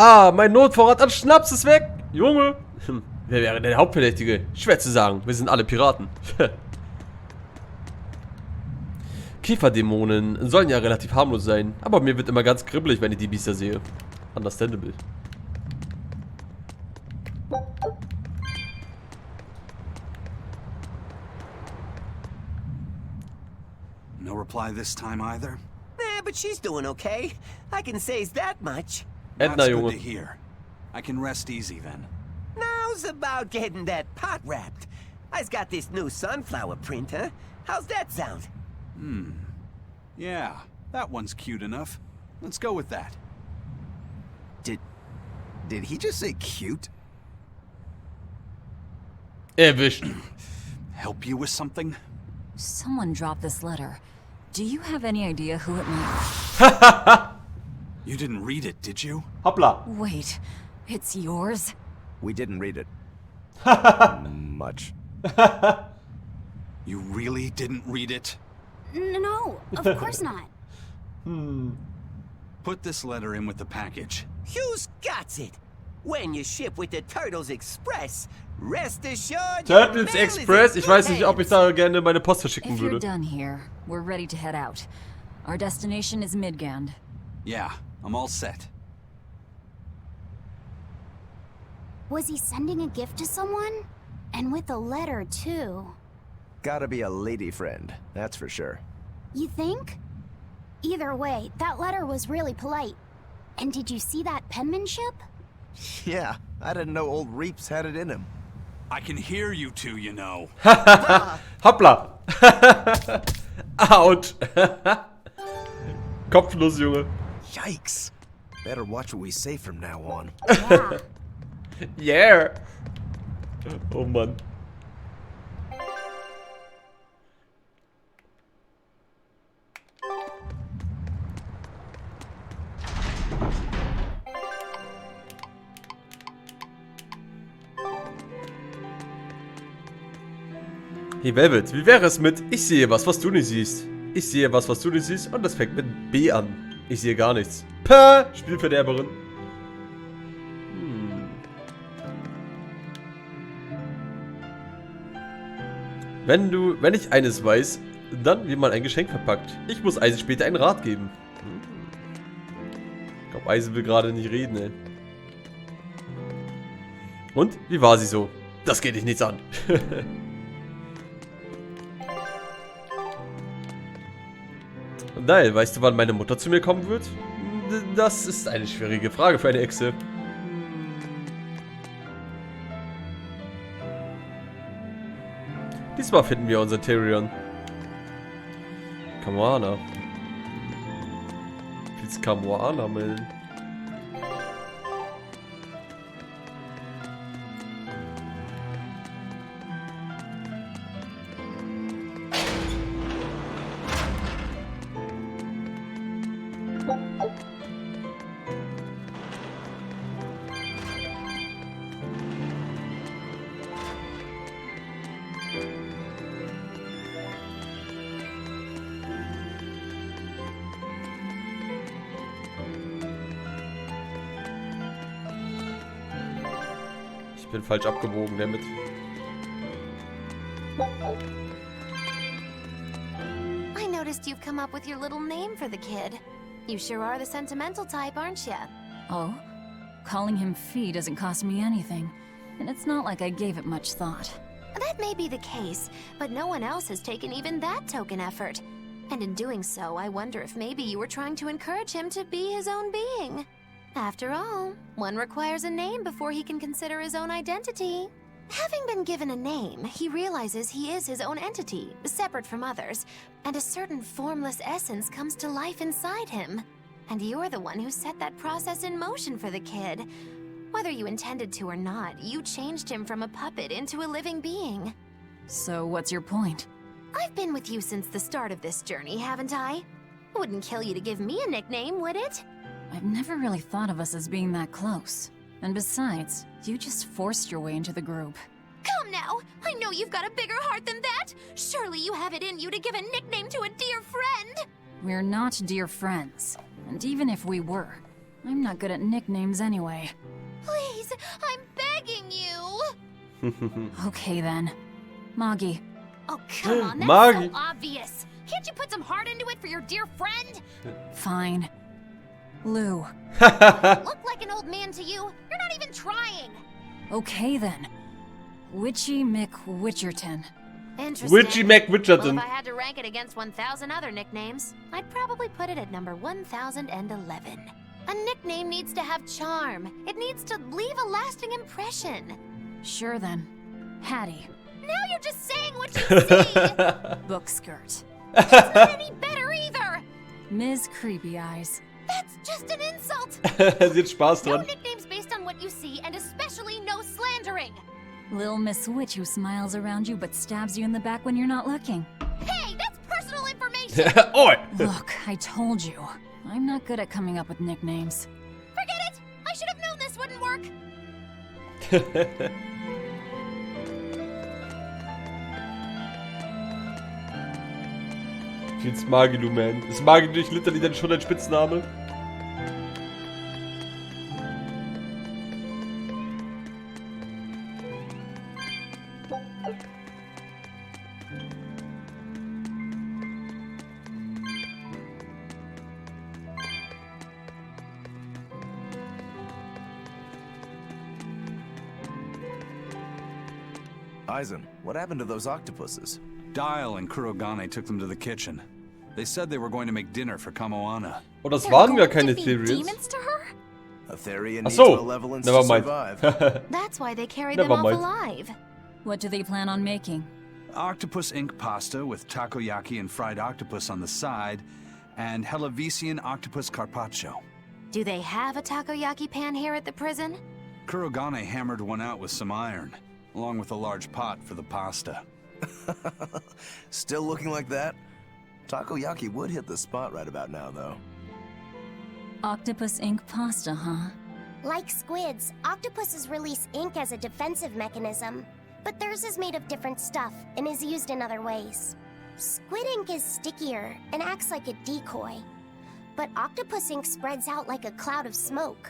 Ah, mein Notvorrat an Schnaps ist weg. Junge. Wer wäre der Hauptverdächtige? Schwer zu sagen. Wir sind alle Piraten. Käferdämonen sollen ja relativ harmlos sein. Aber mir wird immer ganz kribbelig, wenn ich die Biester sehe. Understandable. No reply this time either? But she's doing okay. I can say that much. Edna, That's Junge. good to hear. I can rest easy then. Now's about getting that pot wrapped. I's got this new sunflower printer. How's that sound? Yeah, that one's cute enough. Let's go with that. Did he just say cute? Erwischt. Help you with something? Someone dropped this letter. Do you have any idea who it might... You didn't read it, did you? Hoppla. Wait, it's yours? We didn't read it. Much. You really didn't read it? No, of course not. Put this letter in with the package. Who's got it? When you ship with the Turtles Express, rest assured. Turtles Express. Ich weiß nicht, ob ich da gerne meine Post verschicken If you're würde. done here, we're ready to head out. Our destination is Midgand. Yeah, I'm all set. Was he sending a gift to someone? And with a letter, too. Gotta be a lady friend, that's for sure. You think? Either way, that letter was really polite. And did you see that penmanship? Yeah, I didn't know old Reeps had it in him. I can hear you two, you know. Hoppla. Out. Kopflos, Junge. Yikes. Better watch what we say from now on. Yeah. Yeah. Oh Mann. Hey Velvet, wie wäre es mit ich sehe was, was du nicht siehst? Ich sehe was, was du nicht siehst und das fängt mit B an. Ich sehe gar nichts. Päh, Spielverderberin. Wenn ich eines weiß, dann wie man ein Geschenk verpackt. Ich muss Eisen später einen Rat geben. Ich glaube, Eisen will gerade nicht reden, ey. Und? Wie war sie so? Das geht dich nichts an. Nein, weißt du, wann meine Mutter zu mir kommen wird? Das ist eine schwierige Frage für eine Echse. Diesmal finden wir unser Tyrion. Kamuana. Willst Kamuana melden? Ich bin falsch abgebogen damit. I noticed you've come up with your little name for the kid. You sure are the sentimental type, aren't you? Oh? Calling him Fee doesn't cost me anything. And it's not like I gave it much thought. That may be the case, but no one else has taken even that token effort. And in doing so, I wonder if maybe you were trying to encourage him to be his own being. After all, one requires a name before he can consider his own identity. Having been given a name, he realizes he is his own entity, separate from others, and a certain formless essence comes to life inside him. And you're the one who set that process in motion for the kid. Whether you intended to or not, you changed him from a puppet into a living being. So what's your point? I've been with you since the start of this journey, haven't I? Wouldn't kill you to give me a nickname, would it? I've never really thought of us as being that close. And besides, you just forced your way into the group. Come now! I know you've got a bigger heart than that! Surely you have it in you to give a nickname to a dear friend! We're not dear friends. And even if we were, I'm not good at nicknames anyway. Please, I'm begging you! Okay then. Moggy. Oh, come on, that's Moggy. so obvious! Can't you put some heart into it for your dear friend? Fine. Lou. Look like an old man to you. You're not even trying. Okay then. Witchy McWitcherton. Interesting. Witchy McWitcherton. Well, if I had to rank it against 1,000 other nicknames, I'd probably put it at number 1,011. A nickname needs to have charm. It needs to leave a lasting impression. Sure then. Hattie. Now you're just saying what you see. Book skirt. It's not any better either. Ms. Creepy Eyes. That's just an insult. Sie hat Spaß No dran. nicknames based on what you see, and especially no slandering. Lil Miss Witch who smiles around you but stabs you in the back when you're not looking. Hey, that's personal information. Oi! Look, I told you. I'm not good at coming up with nicknames. Forget it. I should have known this wouldn't work. Ich find's Magi, du Man. Ist Magi durch literally dann schon dein Spitzname? Eisen, what happened to those octopuses? Dial and Kurogane took them to the kitchen. They said they were going to make dinner for Kamoana. Oh, das They're waren gar going keine to be Theories. demons to her? A Therian Ach needs so, malevolence never to mind. survive. That's why they carried Never them off mind. alive. What do they plan on making? Octopus Ink Pasta with takoyaki and fried octopus on the side, and Hellavesian octopus carpaccio. Do they have a takoyaki pan here at the prison? Kurogane hammered one out with some iron, along with a large pot for the pasta. Still looking like that? Takoyaki would hit the spot right about now, though. Octopus Ink Pasta, huh? Like squids, octopuses release ink as a defensive mechanism, but theirs is made of different stuff and is used in other ways. Squid ink is stickier and acts like a decoy, but octopus ink spreads out like a cloud of smoke.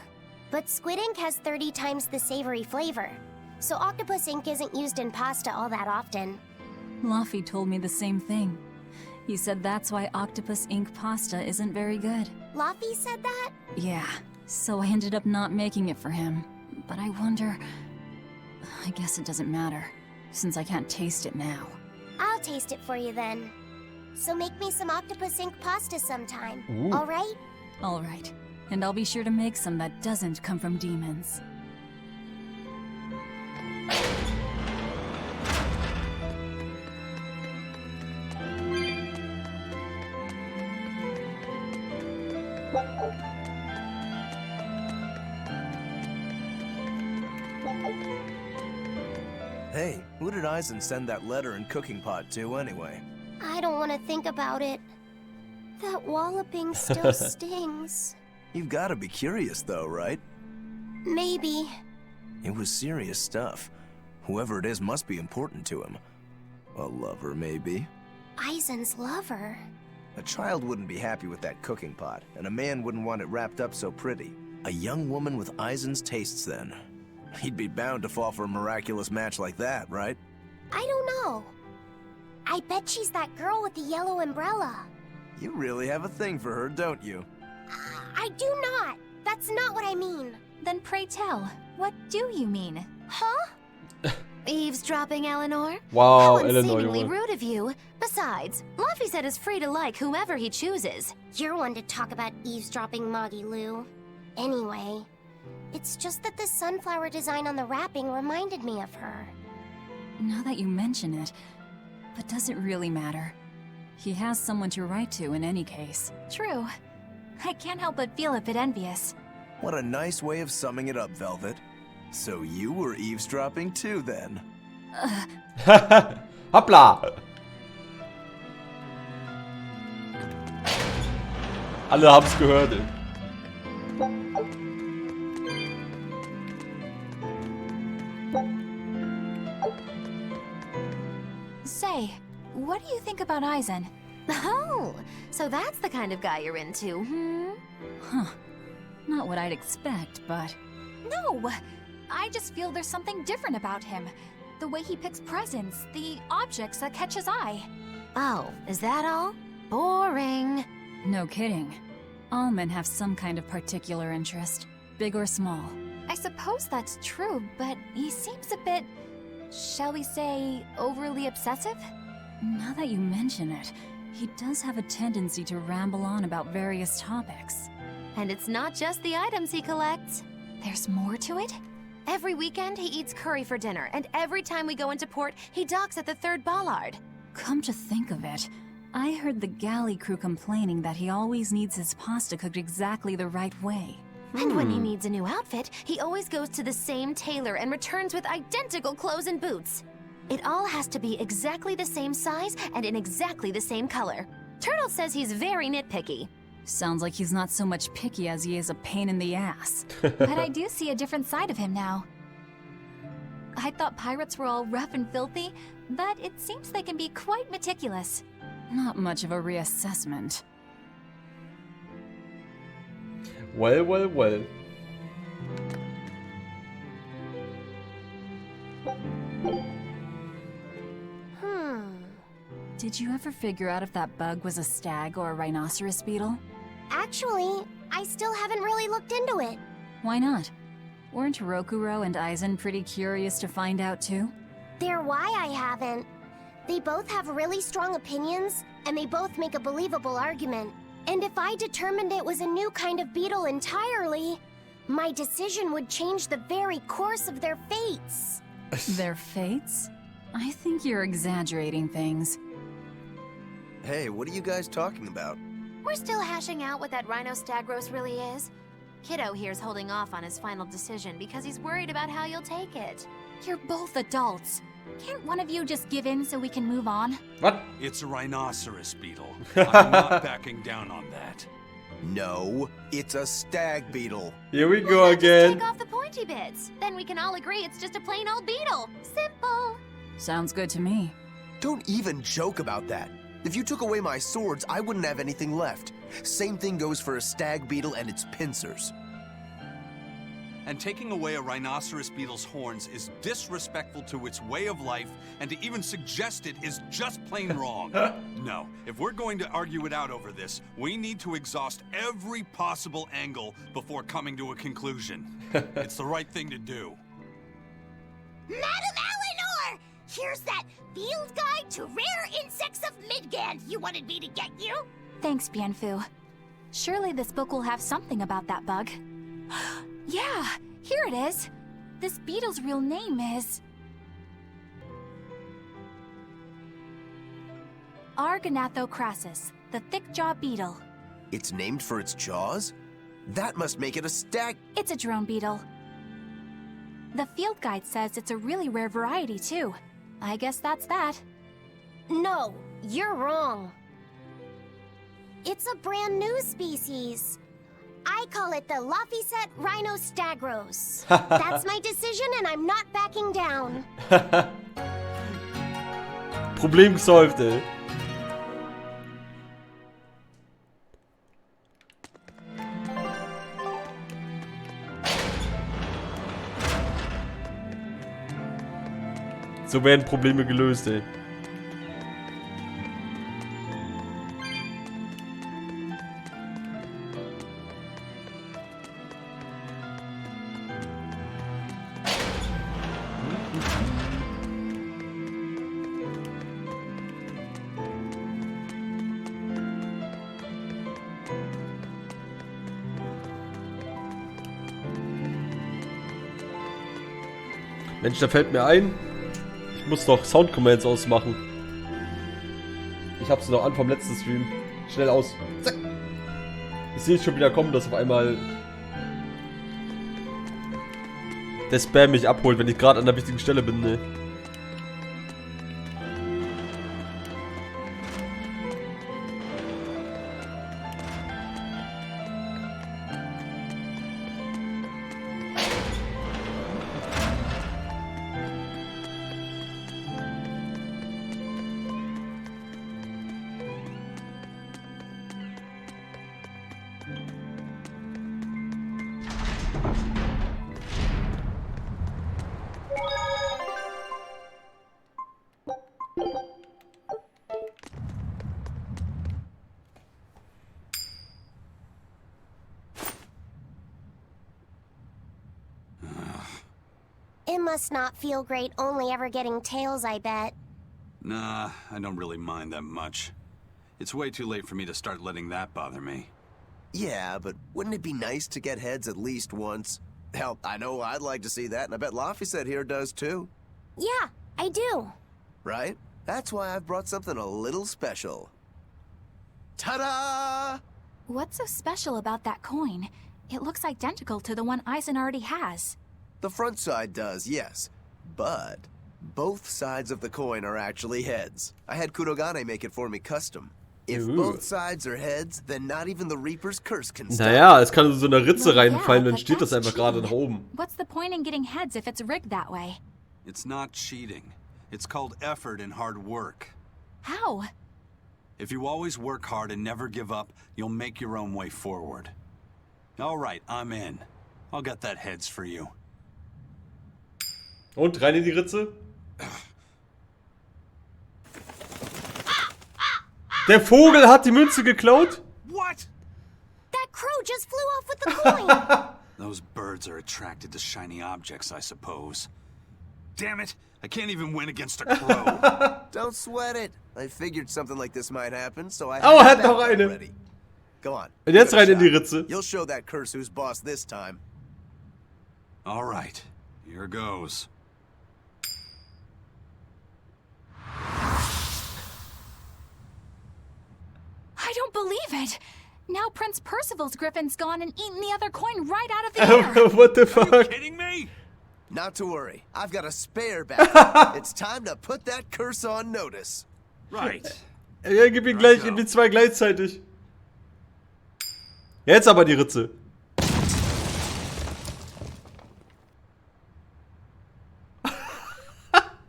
But squid ink has 30 times the savory flavor, so octopus ink isn't used in pasta all that often. Luffy told me the same thing. He said that's why Octopus Ink Pasta isn't very good. Luffy said that? Yeah, so I ended up not making it for him. But I wonder... I guess it doesn't matter, since I can't taste it now. I'll taste it for you then. So make me some octopus ink pasta sometime, Ooh. alright? Alright, and I'll be sure to make some that doesn't come from demons. Hey, who did Aizen send that letter and cooking pot to, anyway? I don't want to think about it. That walloping still stings. You've got to be curious, though, right? Maybe. It was serious stuff. Whoever it is must be important to him. A lover, maybe? Aizen's lover. A child wouldn't be happy with that cooking pot, and a man wouldn't want it wrapped up so pretty. A young woman with Aizen's tastes, then. He'd be bound to fall for a miraculous match like that, right? I don't know. I bet she's that girl with the yellow umbrella. You really have a thing for her, don't you? I do not. That's not what I mean. Then pray tell, what do you mean? Huh? Eavesdropping, Eleanor? Wow, How Eleanor, unseemingly Junge. rude of you. Besides, Luffy said is free to like whoever he chooses. You're one to talk about eavesdropping, Moggy Lou. Anyway, it's just that the sunflower design on the wrapping reminded me of her. Now that you mention it, but does it really matter? He has someone to write to in any case. True. I can't help but feel a bit envious. What a nice way of summing it up, Velvet. So you were eavesdropping too, then? Hoppla! Alle haben's gehört, ey. Say, what do you think about Aizen? Oh, so that's the kind of guy you're into, hmm? Huh. Not what I'd expect, but... No! I just feel there's something different about him. The way he picks presents, the objects that catch his eye. Oh, is that all? Boring. No kidding. All men have some kind of particular interest, big or small. I suppose that's true, but he seems a bit, shall we say, overly obsessive? Now that you mention it, he does have a tendency to ramble on about various topics. And it's not just the items he collects. There's more to it? Every weekend, he eats curry for dinner, and every time we go into port, he docks at the 3rd bollard. Come to think of it, I heard the galley crew complaining that he always needs his pasta cooked exactly the right way. And when he needs a new outfit, he always goes to the same tailor and returns with identical clothes and boots. It all has to be exactly the same size and in exactly the same color. Turtle says he's very nitpicky. Sounds like he's not so much picky as he is a pain in the ass. But I do see a different side of him now. I thought pirates were all rough and filthy, but it seems they can be quite meticulous. Not much of a reassessment. Well, well, well. Did you ever figure out if that bug was a stag or a rhinoceros beetle? Actually, I still haven't really looked into it. Why not? Weren't Rokuro and Aizen pretty curious to find out too? They're why I haven't. They both have really strong opinions, and they both make a believable argument. And if I determined it was a new kind of beetle entirely, My decision would change the very course of their fates. Their fates? I think you're exaggerating things. Hey, what are you guys talking about? We're still hashing out what that Rhinostagros really is. Kiddo here's holding off on his final decision because he's worried about how you'll take it. You're both adults. Can't one of you just give in so we can move on? What? It's a rhinoceros, Beetle. I'm not backing down on that. No, it's a stag beetle. Here we Why go not again. Just take off the pointy bits. Then we can all agree it's just a plain old beetle. Simple. Sounds good to me. Don't even joke about that. If you took away my swords, I wouldn't have anything left. Same thing goes for a stag beetle and its pincers. And taking away a rhinoceros beetle's horns is disrespectful to its way of life, and to even suggest it is just plain wrong. No, if we're going to argue it out over this, we need to exhaust every possible angle before coming to a conclusion. It's the right thing to do. Madam Eleanor! Here's that field guide to rare insects of Midgand you wanted me to get you. Thanks, Bienfu. Surely this book will have something about that bug. Yeah, here it is. This beetle's real name is... Argento Crassus, the thick-jaw beetle. It's named for its jaws? That must make it a stag... It's a drone beetle. The field guide says it's a really rare variety, too. I guess that's that. No, you're wrong. It's a brand new species. I call it the Laphicet Rhinostagros. That's my decision and I'm not backing down. Problem gesolved, ey. So werden Probleme gelöst, ey. Mensch, da fällt mir ein, ich muss noch Sound Commands ausmachen. Ich hab's noch an vom letzten Stream. Schnell aus. Zack. Ich sehe es schon wieder kommen, dass auf einmal der Spam mich abholt, wenn ich gerade an der wichtigen Stelle bin, ne? It must not feel great only ever getting tails, I bet. Nah, I don't really mind that much. It's way too late for me to start letting that bother me. Yeah, but wouldn't it be nice to get heads at least once? Hell, I know I'd like to see that, and I bet Laphicet here does too. Yeah, I do. Right? That's why I've brought something a little special. Ta-da! What's so special about that coin? It looks identical to the one Eisen already has. The front side does, yes. But both sides of the coin are actually heads. I had Kurogane make it for me custom. If both sides are heads, then not even the Reaper's curse can stop. Naja, es kann in so eine Ritze reinfallen, dann steht das einfach gerade nach oben. What's the point in getting heads if it's rigged that way? It's not cheating. It's called effort and hard work. How? If you always work hard and never give up, you'll make your own way forward. All right, I'm in. I'll get that heads for you. Und rein in die Ritze. Der Vogel hat die Münze geklaut? What? That crow just flew off with the coin. Those birds are attracted to shiny objects, I suppose. Damn it! I can't even win against a crow. Don't sweat it. I figured something like this might happen, so I Oh, had hat noch that eine. ready. Go on. Und jetzt give it a rein in die shot. Ritze. You'll show that curse who's boss this time. All right, here goes. I don't believe it! Now Prince Percival's griffin's gone and eaten the other coin right out of the air! What the fuck? Are you kidding me? Not to worry. I've got a spare back. It's time to put that curse on notice. Right. Ja, gib ihn gleich in die zwei gleichzeitig. Jetzt aber die Ritze.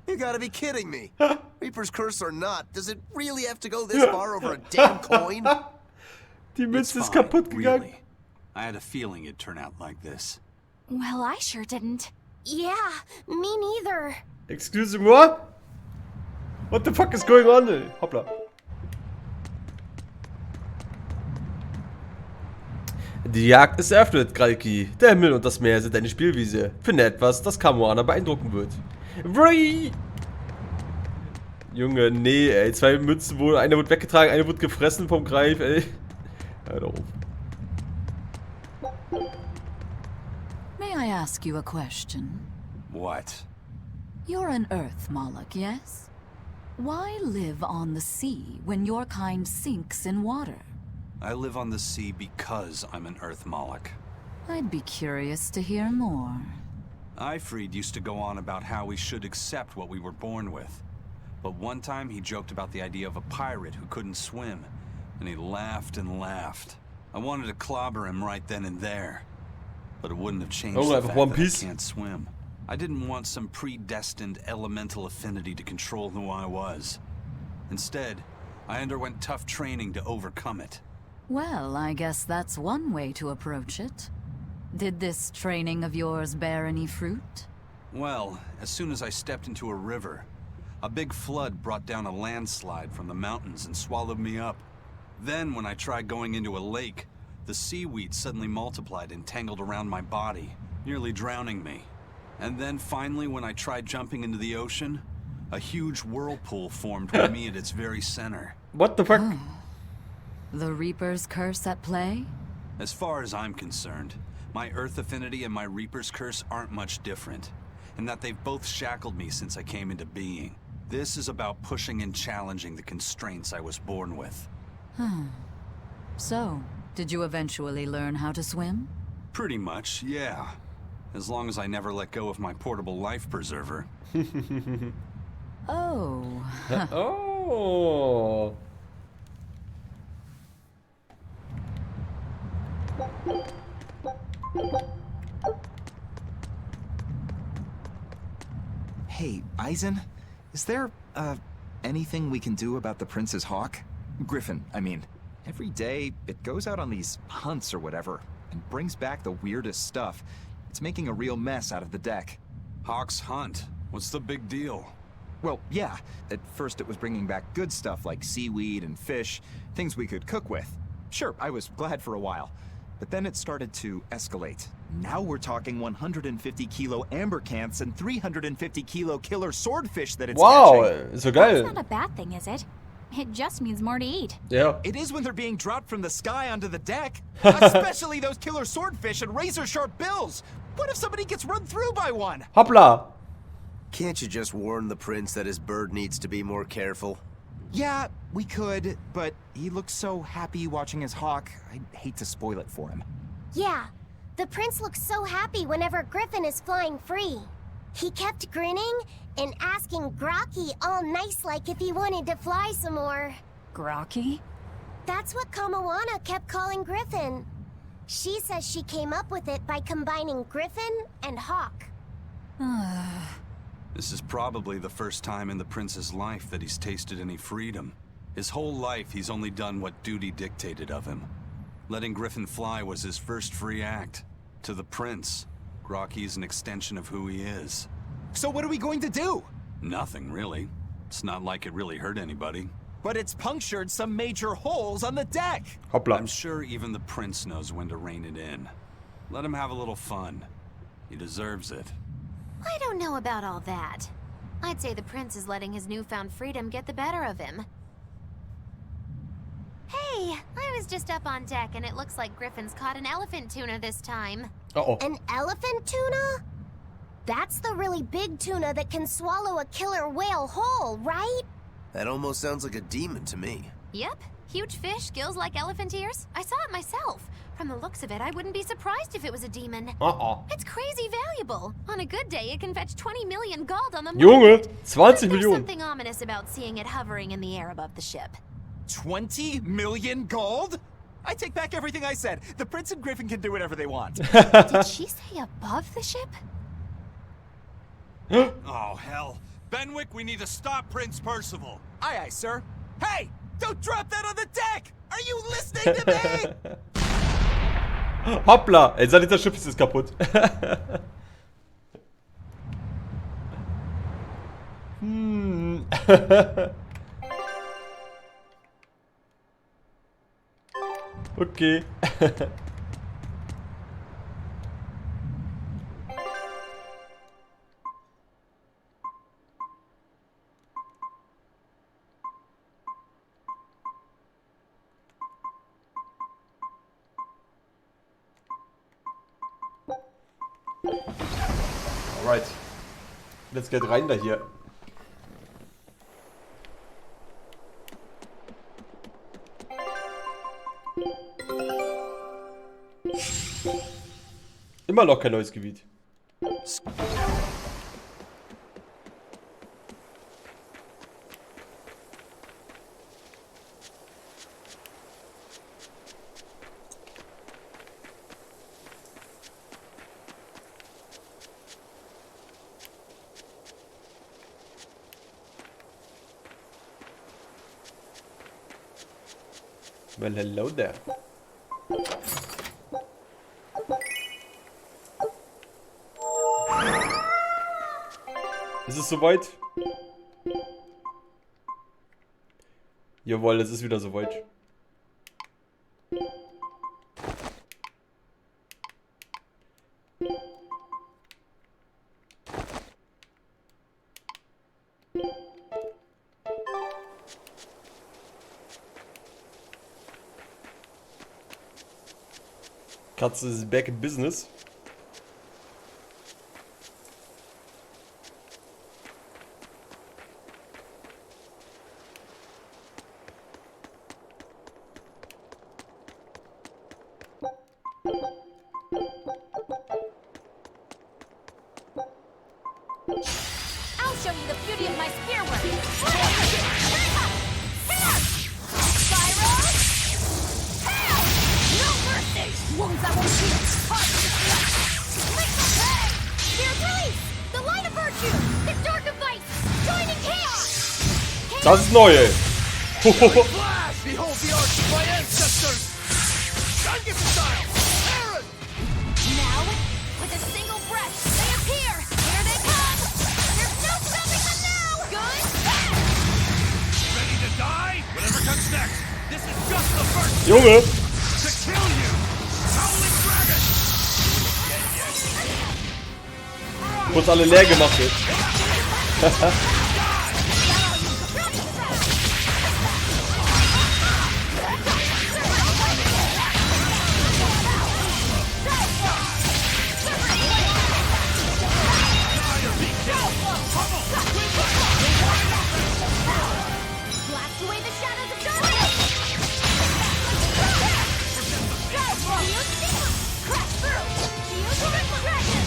You gotta be kidding me. Reaper's curse or not, does it really have to go this far over a damn coin? Die Mütze ist kaputt gegangen. Really. I had a feeling it'd turn out like this. Well, I sure didn't. Yeah, me neither. Excuse moi? What the fuck is going on? Hoppla. Die Jagd ist eröffnet, Kralki. Der Himmel und das Meer sind eine Spielwiese. Finde etwas, das Kamoana beeindrucken wird. Vree! Junge, nee, ey. Zwei Mützen, eine wird weggetragen, eine wird gefressen vom Greif, ey. Hör auf. May I ask you a question? What? You're an Earth Moloch, yes? Why live on the sea when your kind sinks in water? I live on the sea because I'm an Earth Moloch. I'd be curious to hear more. Ifrid used to go on about how we should accept what we were born with. But one time he joked about the idea of a pirate who couldn't swim, and he laughed and laughed. I wanted to clobber him right then and there, but it wouldn't have changed the fact that I can't swim. I didn't want some predestined elemental affinity to control who I was. Instead, I underwent tough training to overcome it. Well, I guess that's one way to approach it. Did this training of yours bear any fruit? Well, as soon as I stepped into a river, a big flood brought down a landslide from the mountains and swallowed me up. Then, when I tried going into a lake, the seaweed suddenly multiplied and tangled around my body, nearly drowning me. And then finally, when I tried jumping into the ocean, a huge whirlpool formed with me at its very center. What the fuck? Oh. The Reaper's curse at play? As far as I'm concerned, my Earth affinity and my Reaper's curse aren't much different, in that they've both shackled me since I came into being. This is about pushing and challenging the constraints I was born with. So, did you eventually learn how to swim? Pretty much, yeah. As long as I never let go of my portable life preserver. Oh. Oh. Hey, Eisen, is there, anything we can do about the Prince's hawk? Griffin, I mean. Every day, it goes out on these hunts or whatever, and brings back the weirdest stuff. It's making a real mess out of the deck. Hawk's hunt? What's the big deal? Well, yeah. At first it was bringing back good stuff like seaweed and fish, things we could cook with. Sure, I was glad for a while. But then it started to escalate. Now we're talking 150 kilo amber cants and 350 kilo killer swordfish that it's catching. So geil. That's not a bad thing, is it? It just means more to eat. Yeah. It is when they're being dropped from the sky onto the deck. Especially those killer swordfish and razor-sharp bills. What if somebody gets run through by one? Hoppla. Can't you just warn the prince that his bird needs to be more careful? Yeah, we could, but he looks so happy watching his hawk. I'd hate to spoil it for him. Yeah, the prince looks so happy whenever Griffin is flying free. He kept grinning and asking Grocky all nice-like if he wanted to fly some more. Grocky? That's what Kamoana kept calling Griffin. She says she came up with it by combining Griffin and Hawk. This is probably the first time in the prince's life that he's tasted any freedom. His whole life, he's only done what duty dictated of him. Letting Griffin fly was his first free act. To the prince, Grocky's an extension of who he is. So what are we going to do? Nothing, really. It's not like it really hurt anybody. But it's punctured some major holes on the deck. Hoppla. I'm sure even the prince knows when to rein it in. Let him have a little fun. He deserves it. I don't know about all that. I'd say the prince is letting his newfound freedom get the better of him. Hey, I was just up on deck and it looks like Griffin's caught an elephant tuna this time. Uh-oh. An elephant tuna? That's the really big tuna that can swallow a killer whale whole, right? That almost sounds like a demon to me. Yep, huge fish, gills like elephant ears. I saw it myself. From the looks of it, I wouldn't be surprised if it was a demon. It's crazy valuable. On a good day, it can fetch 20 million gold on the Junge, 20 There's Millionen. something ominous about seeing it hovering in the air above the ship. 20 million gold? I take back everything I said. The Prince and Griffin can do whatever they want. Did she say above the ship? Oh, hell. Benwick, we need to stop Prince Percival. Aye, aye, sir. Hey, don't drop that on the deck! Are you listening to me? Hoppla! Ey, das Schiff ist kaputt. Okay. Alright. Let's get rein da hier. Immer noch kein neues Gebiet. Well, hello there. Ist es soweit? Jawohl, es ist wieder soweit. Katze is back in business. I'll show you the beauty of my spear work. No mercy! Wounds I won't heal. Here's release! The light of virtue! The dark of vice! Joining chaos! Das ist neu, ey. Flash! Behold the arts of my ancestors! Gun get the style! Aaron! Now, with a single breath, they appear! Here they come! There's no stopping them now! Good! Ready to die? Whatever comes next! This is just the first Junge! to kill you! Howling Dragon! Kurz alle leer gemacht jetzt. Blast away the shadows of darkness! Crash through! Shield to rip the dragon!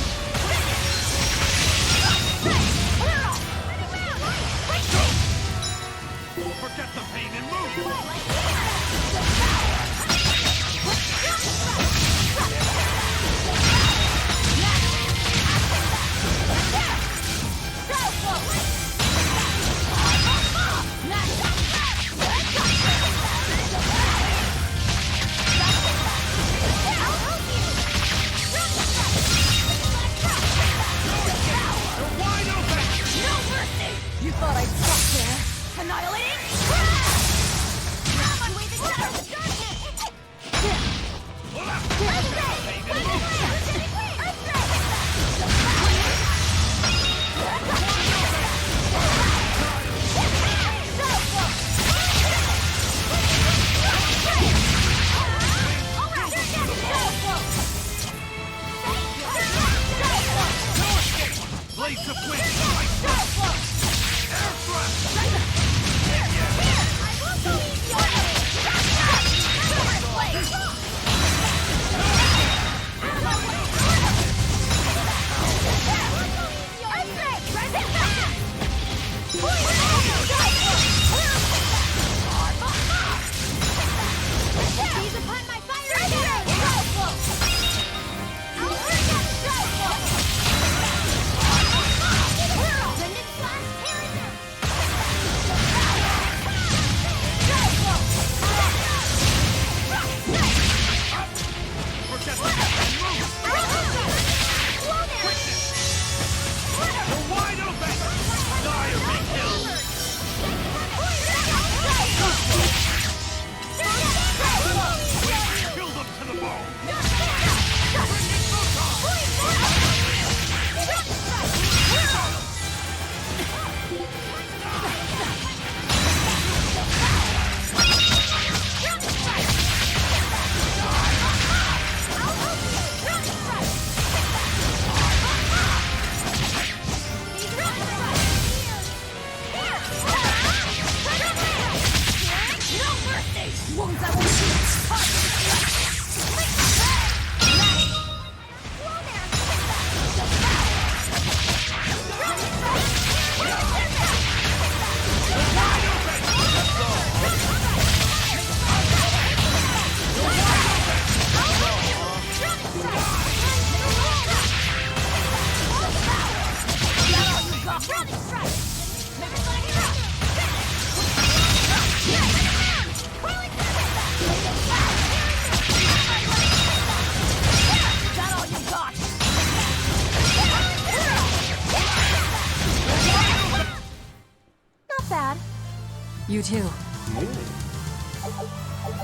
You too.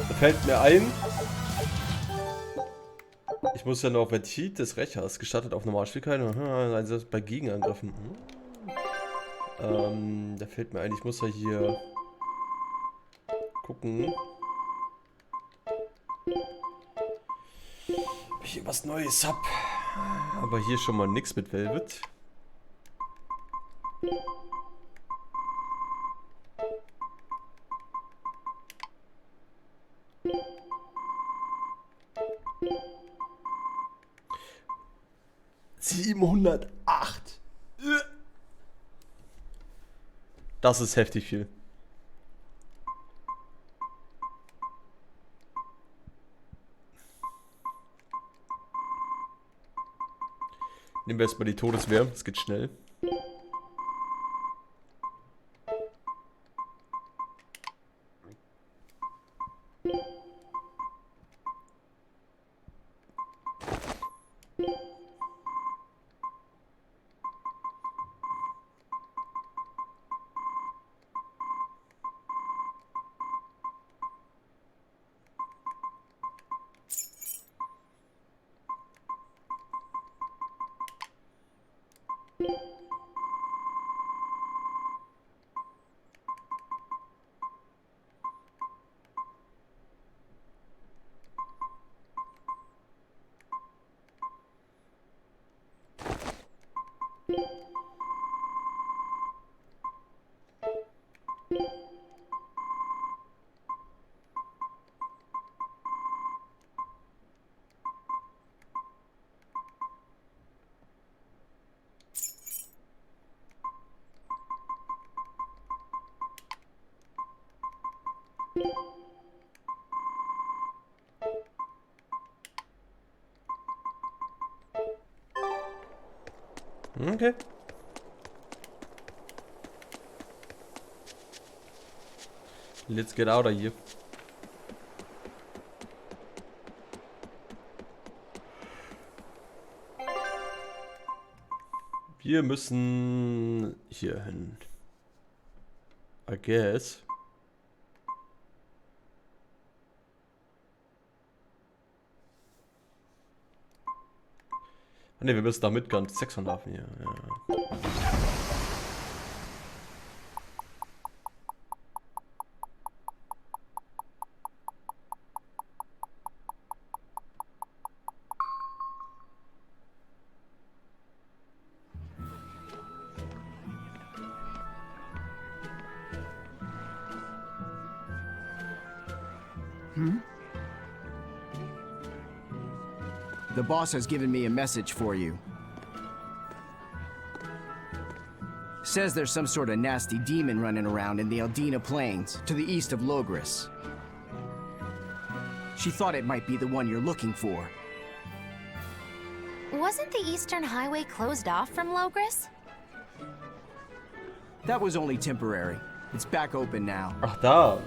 Da fällt mir ein, ich muss ja noch Ventil des Rächers gestartet auf Normalschwierigkeit, also bei Gegenangriffen. Da fällt mir ein, ich muss ja hier gucken, ob ich hier was Neues hab. Aber hier schon mal nichts mit Velvet. $708. Das ist heftig viel. Nehmen wir erstmal die Todeswehr, es geht schnell. Okay. Let's get out of here. Wir müssen hier hin. I guess. Ne, wir müssen da mit ganz 600 hier. Ja. The boss has given me a message for you. Says there's some sort of nasty demon running around in the Aldina Plains, to the east of Logris. She thought it might be the one you're looking for. Wasn't the Eastern Highway closed off from Logris? That was only temporary. It's back open now. Ach da.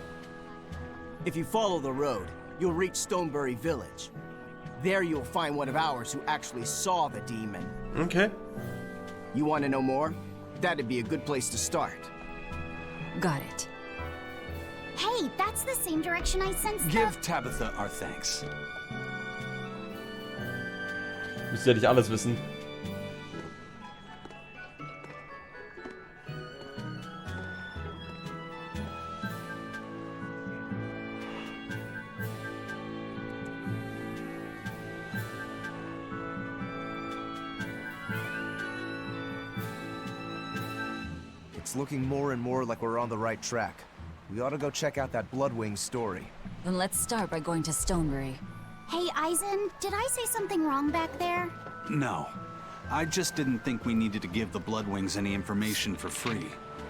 If you follow the road, you'll reach Stonebury Village. There you'll find one of ours who actually saw the demon. Okay. You want to know more? That'd be a good place to start. Got it. Hey, that's the same direction I sensed. Give Tabitha our thanks. Müsst ja nicht alles wissen. It's looking more and more like we're on the right track. We ought to go check out that Bloodwing story. Then let's start by going to Stonebury. Hey, Eisen, did I say something wrong back there? No. I just didn't think we needed to give the Bloodwings any information for free.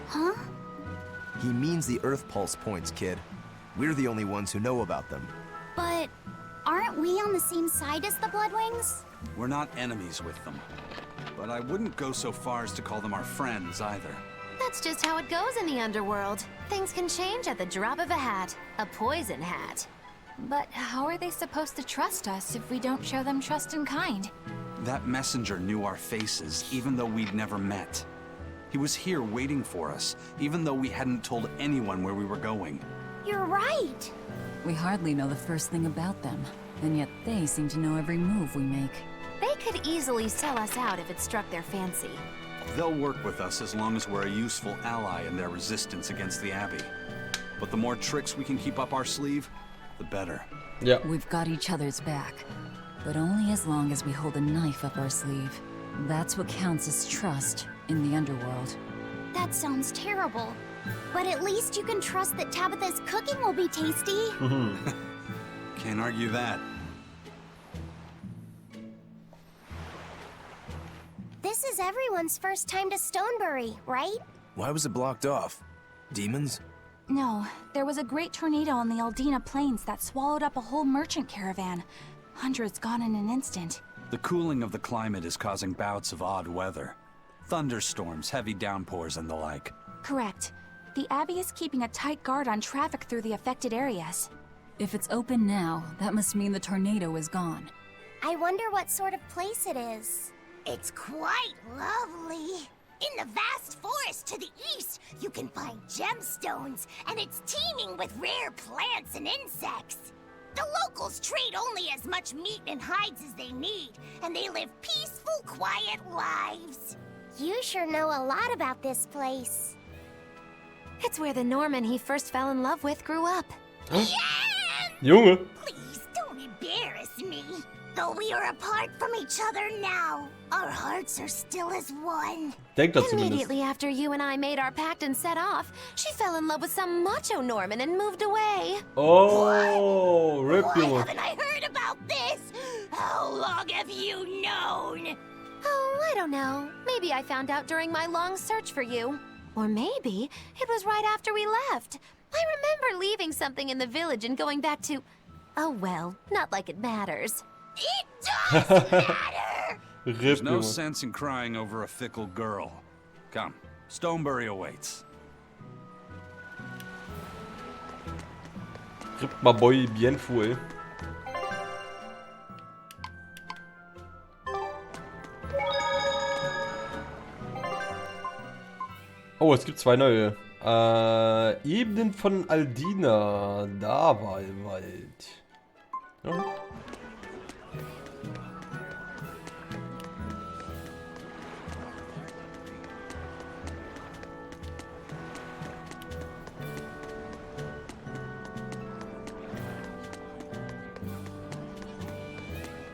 Huh? He means the Earth Pulse points, kid. We're the only ones who know about them. But aren't we on the same side as the Bloodwings? We're not enemies with them. But I wouldn't go so far as to call them our friends either. That's just how it goes in the underworld. Things can change at the drop of a hat. A poison hat. But how are they supposed to trust us if we don't show them trust in kind? That messenger knew our faces, even though we'd never met. He was here waiting for us, even though we hadn't told anyone where we were going. You're right. We hardly know the first thing about them, and yet they seem to know every move we make. They could easily sell us out if it struck their fancy. They'll work with us as long as we're a useful ally in their resistance against the Abbey. But the more tricks we can keep up our sleeve, the better. Ja. We've got each other's back, but only as long as we hold a knife up our sleeve. That's what counts as trust in the underworld. That sounds terrible. But at least you can trust that Tabitha's cooking will be tasty. Can't argue that. This is everyone's first time to Stonebury, right? Why was it blocked off? Demons? No, there was a great tornado on the Aldina Plains that swallowed up a whole merchant caravan. Hundreds gone in an instant. The cooling of the climate is causing bouts of odd weather. Thunderstorms, heavy downpours, and the like. Correct. The Abbey is keeping a tight guard on traffic through the affected areas. If it's open now, that must mean the tornado is gone. I wonder what sort of place it is. It's quite lovely. In the vast forest to the east, you can find gemstones, and it's teeming with rare plants and insects. The locals trade only as much meat and hides as they need, and they live peaceful, quiet lives. You sure know a lot about this place. It's where the Norman he first fell in love with grew up. Junge. Please don't embarrass me. Though we are apart from each other now, our hearts are still as one. Denk das zumindest. Immediately after you and I made our pact and set off, she fell in love with some macho Norman and moved away. Oh, RIP, Why Junge. haven't I heard about this? How long have you known? Oh, I don't know. Maybe I found out during my long search for you. Or maybe it was right after we left. I remember leaving something in the village and going back to... Oh well, not like it matters. It does matter! RIP, There's no Junge. sense in crying over a fickle girl. Come, Stonebury awaits. RIP, ma boy, bien fou, Oh, es gibt zwei neue. Ebenen von Aldina. Da war im Wald. Ja.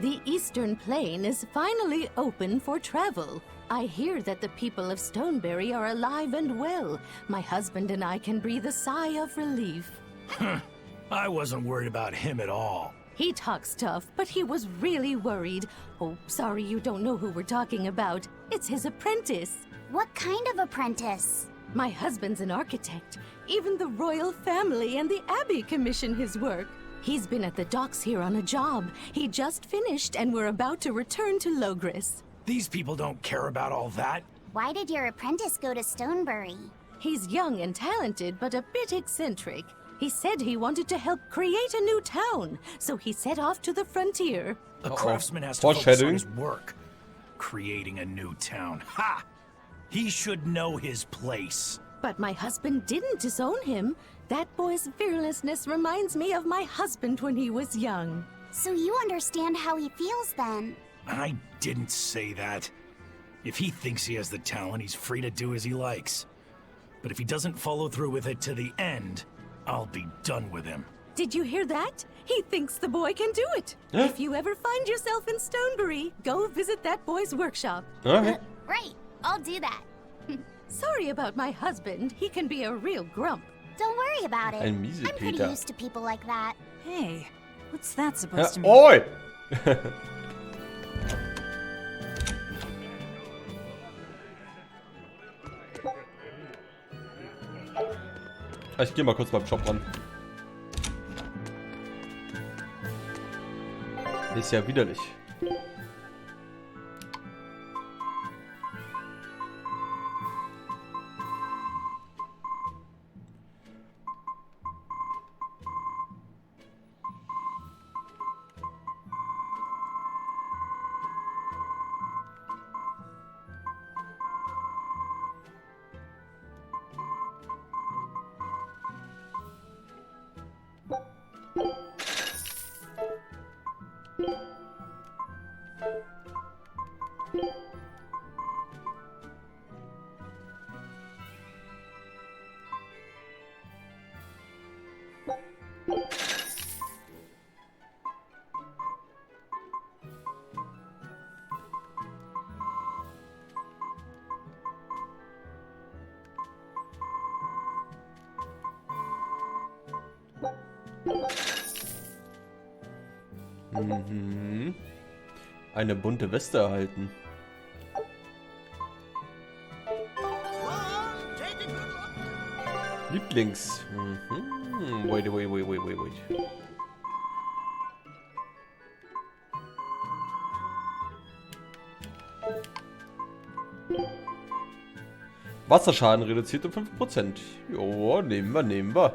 The Eastern Plain is finally open for travel. I hear that the people of Stonebury are alive and well. My husband and I can breathe a sigh of relief. I wasn't worried about him at all. He talks tough, but he was really worried. Oh, sorry you don't know who we're talking about. It's his apprentice. What kind of apprentice? My husband's an architect. Even the royal family and the Abbey commission his work. He's been at the docks here on a job. He just finished and we're about to return to Logris. These people don't care about all that. Why did your apprentice go to Stonebury? He's young and talented, but a bit eccentric. He said he wanted to help create a new town, so he set off to the frontier. A craftsman has to focus on his work. Creating a new town. Ha! He should know his place. But my husband didn't disown him. That boy's fearlessness reminds me of my husband when he was young. So you understand how he feels then? I didn't say that. If he thinks he has the talent, he's free to do as he likes. But if he doesn't follow through with it to the end, I'll be done with him. Did you hear that? He thinks the boy can do it. If you ever find yourself in Stonebury, go visit that boy's workshop. Okay. Right, I'll do that. Sorry about my husband. He can be a real grump. Don't worry about it. Ein Miesepeter. I'm pretty used to people like that. Hey, what's that supposed to mean? Oi! Ich geh mal kurz beim Shop ran. Ist ja widerlich. Mhm. Eine bunte Weste erhalten. Lieblings. Mhm. Wait. Wasserschaden reduziert um 5%. Jo, nehmen wir.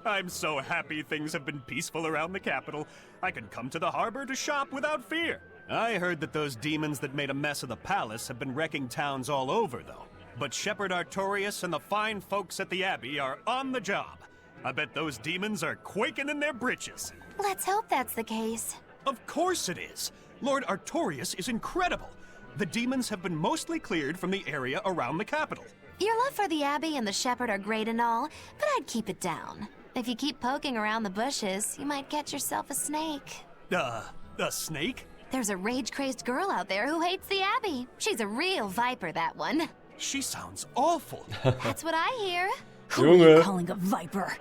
I'm so happy things have been peaceful around the capital. I can come to the harbor to shop without fear. I heard that those demons that made a mess of the palace have been wrecking towns all over, though. But Shepherd Artorias and the fine folks at the Abbey are on the job. I bet those demons are quaking in their britches. Let's hope that's the case. Of course it is. Lord Artorias is incredible. The demons have been mostly cleared from the area around the capital. Your love for the Abbey and the Shepherd are great and all, but I'd keep it down. If you keep poking around the bushes, you might catch yourself a snake. A snake? There's a rage-crazed girl out there who hates the Abbey. She's a real viper, that one. She sounds awful. That's what I hear. Who are you calling a viper?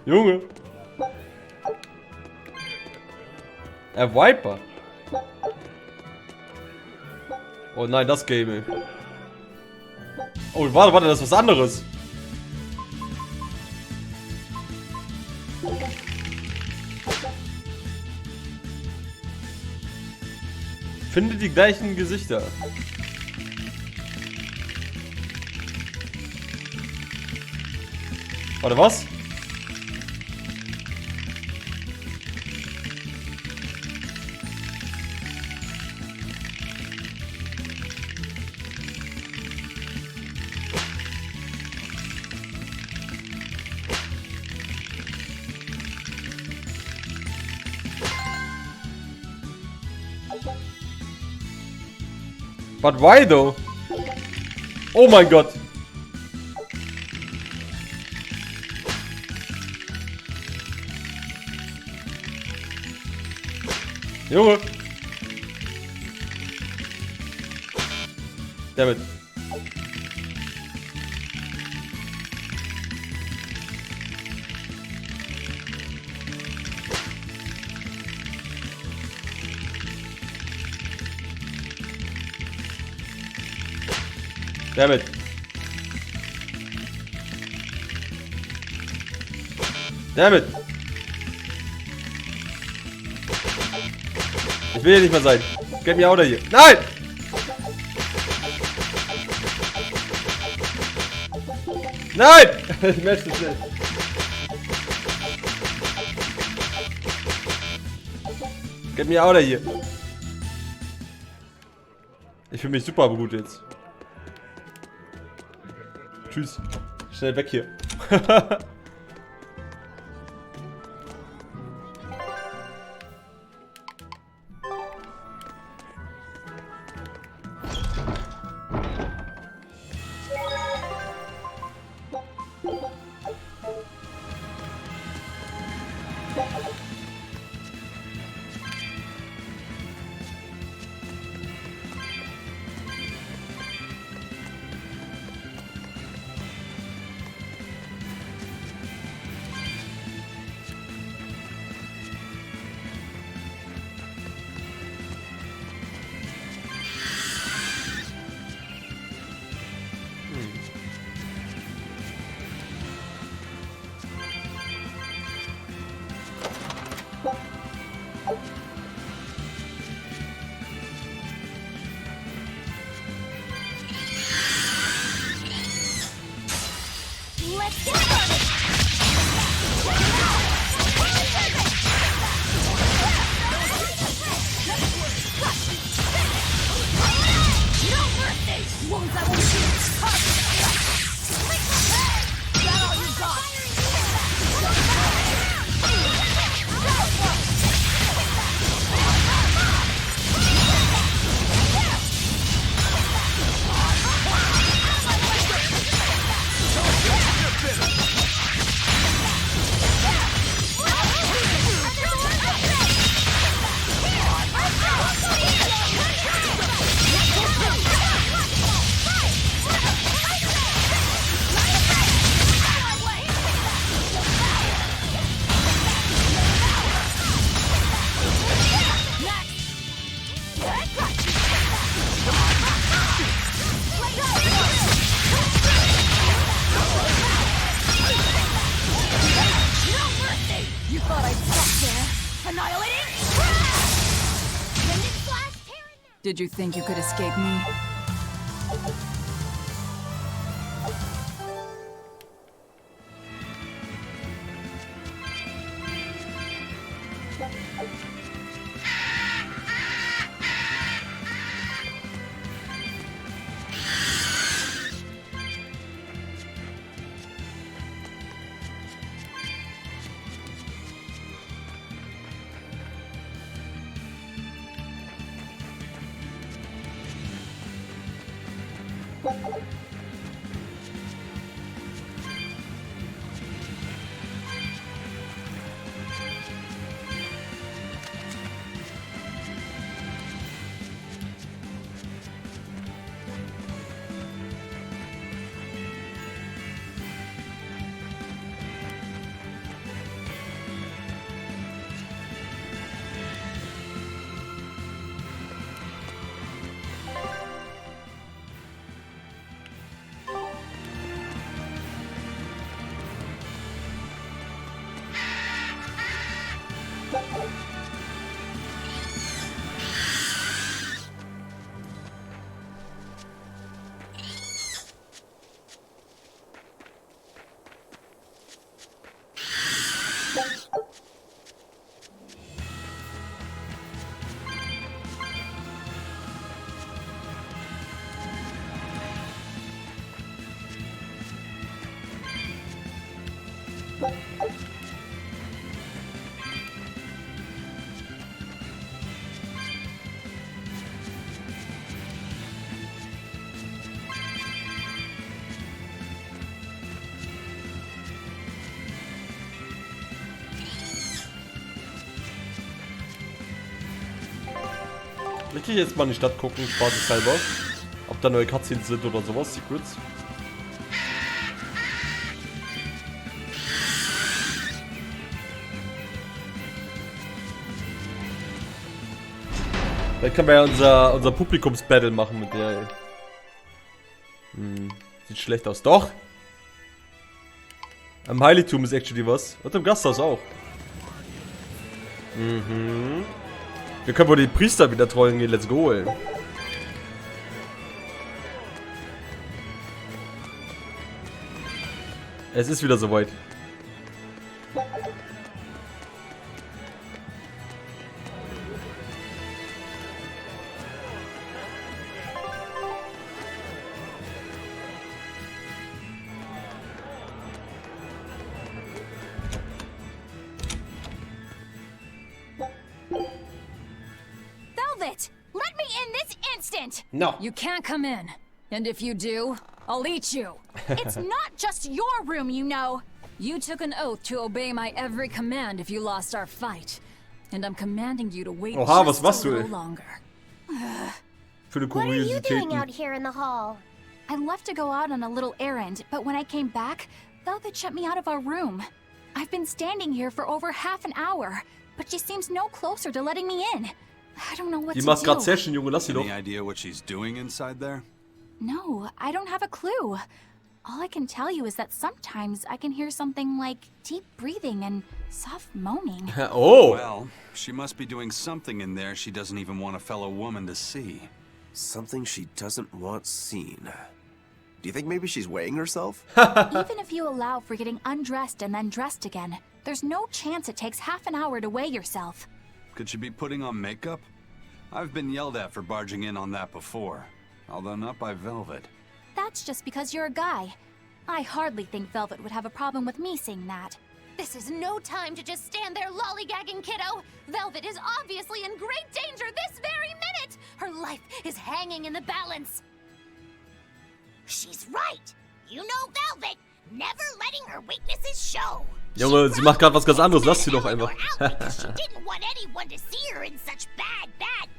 Junge. Viper. Oh nein, das Game. Oh, warte, das ist was anderes. Finde die gleichen Gesichter. Warte, was? But why though? Oh mein Gott. Junge. Dammit. Dammit. Dammit. Ich will hier nicht mehr sein. Get me out of here. Nein! Nein! Ich möchte es nicht. Get me out of here. Ich fühle mich super gut jetzt. Tschüss. Schnell weg hier. means I won't shoot its touch! Is that all you got? Did you think you could escape me? Möchte ich jetzt mal in die Stadt gucken, spaßeshalber. Ob da neue Cutscenes sind oder sowas, Secrets. Vielleicht können wir ja unser Publikumsbattle machen mit der. Sieht schlecht aus. Doch! Am Heiligtum ist actually was. Und im Gasthaus auch. Wir können wohl die Priester wieder trollen gehen. Let's go, ey. Es ist wieder soweit. Let me in this instant! No. You can't come in. And if you do, I'll eat you. It's not just your room, you know. You took an oath to obey my every command if you lost our fight. And I'm commanding you to wait just a little longer. What are you doing out here in the hall? I left to go out on a little errand, but when I came back, Velvet shut me out of our room. I've been standing here for over half an hour, but she seems no closer to letting me in. I don't know what to do. Session, Junge, lass sie doch. Any idea what she's doing inside there? No, I don't have a clue. All I can tell you is that sometimes I can hear something like deep breathing and soft moaning. Oh! Well, she must be doing something in there she doesn't even want a fellow woman to see. Something she doesn't want seen. Do you think maybe she's weighing herself? Even if you allow for getting undressed and then dressed again, there's no chance it takes half an hour to weigh yourself. Could she be putting on makeup? I've been yelled at for barging in on that before, although not by Velvet. That's just because you're a guy. I hardly think Velvet would have a problem with me saying that. This is no time to just stand there lollygagging, kiddo. Velvet is obviously in great danger this very minute. Her life is hanging in the balance. She's right. You know Velvet, never letting her weaknesses show. Junge, sie macht gerade was ganz anderes. Lass sie doch einfach. She didn't want anyone to see her in such bad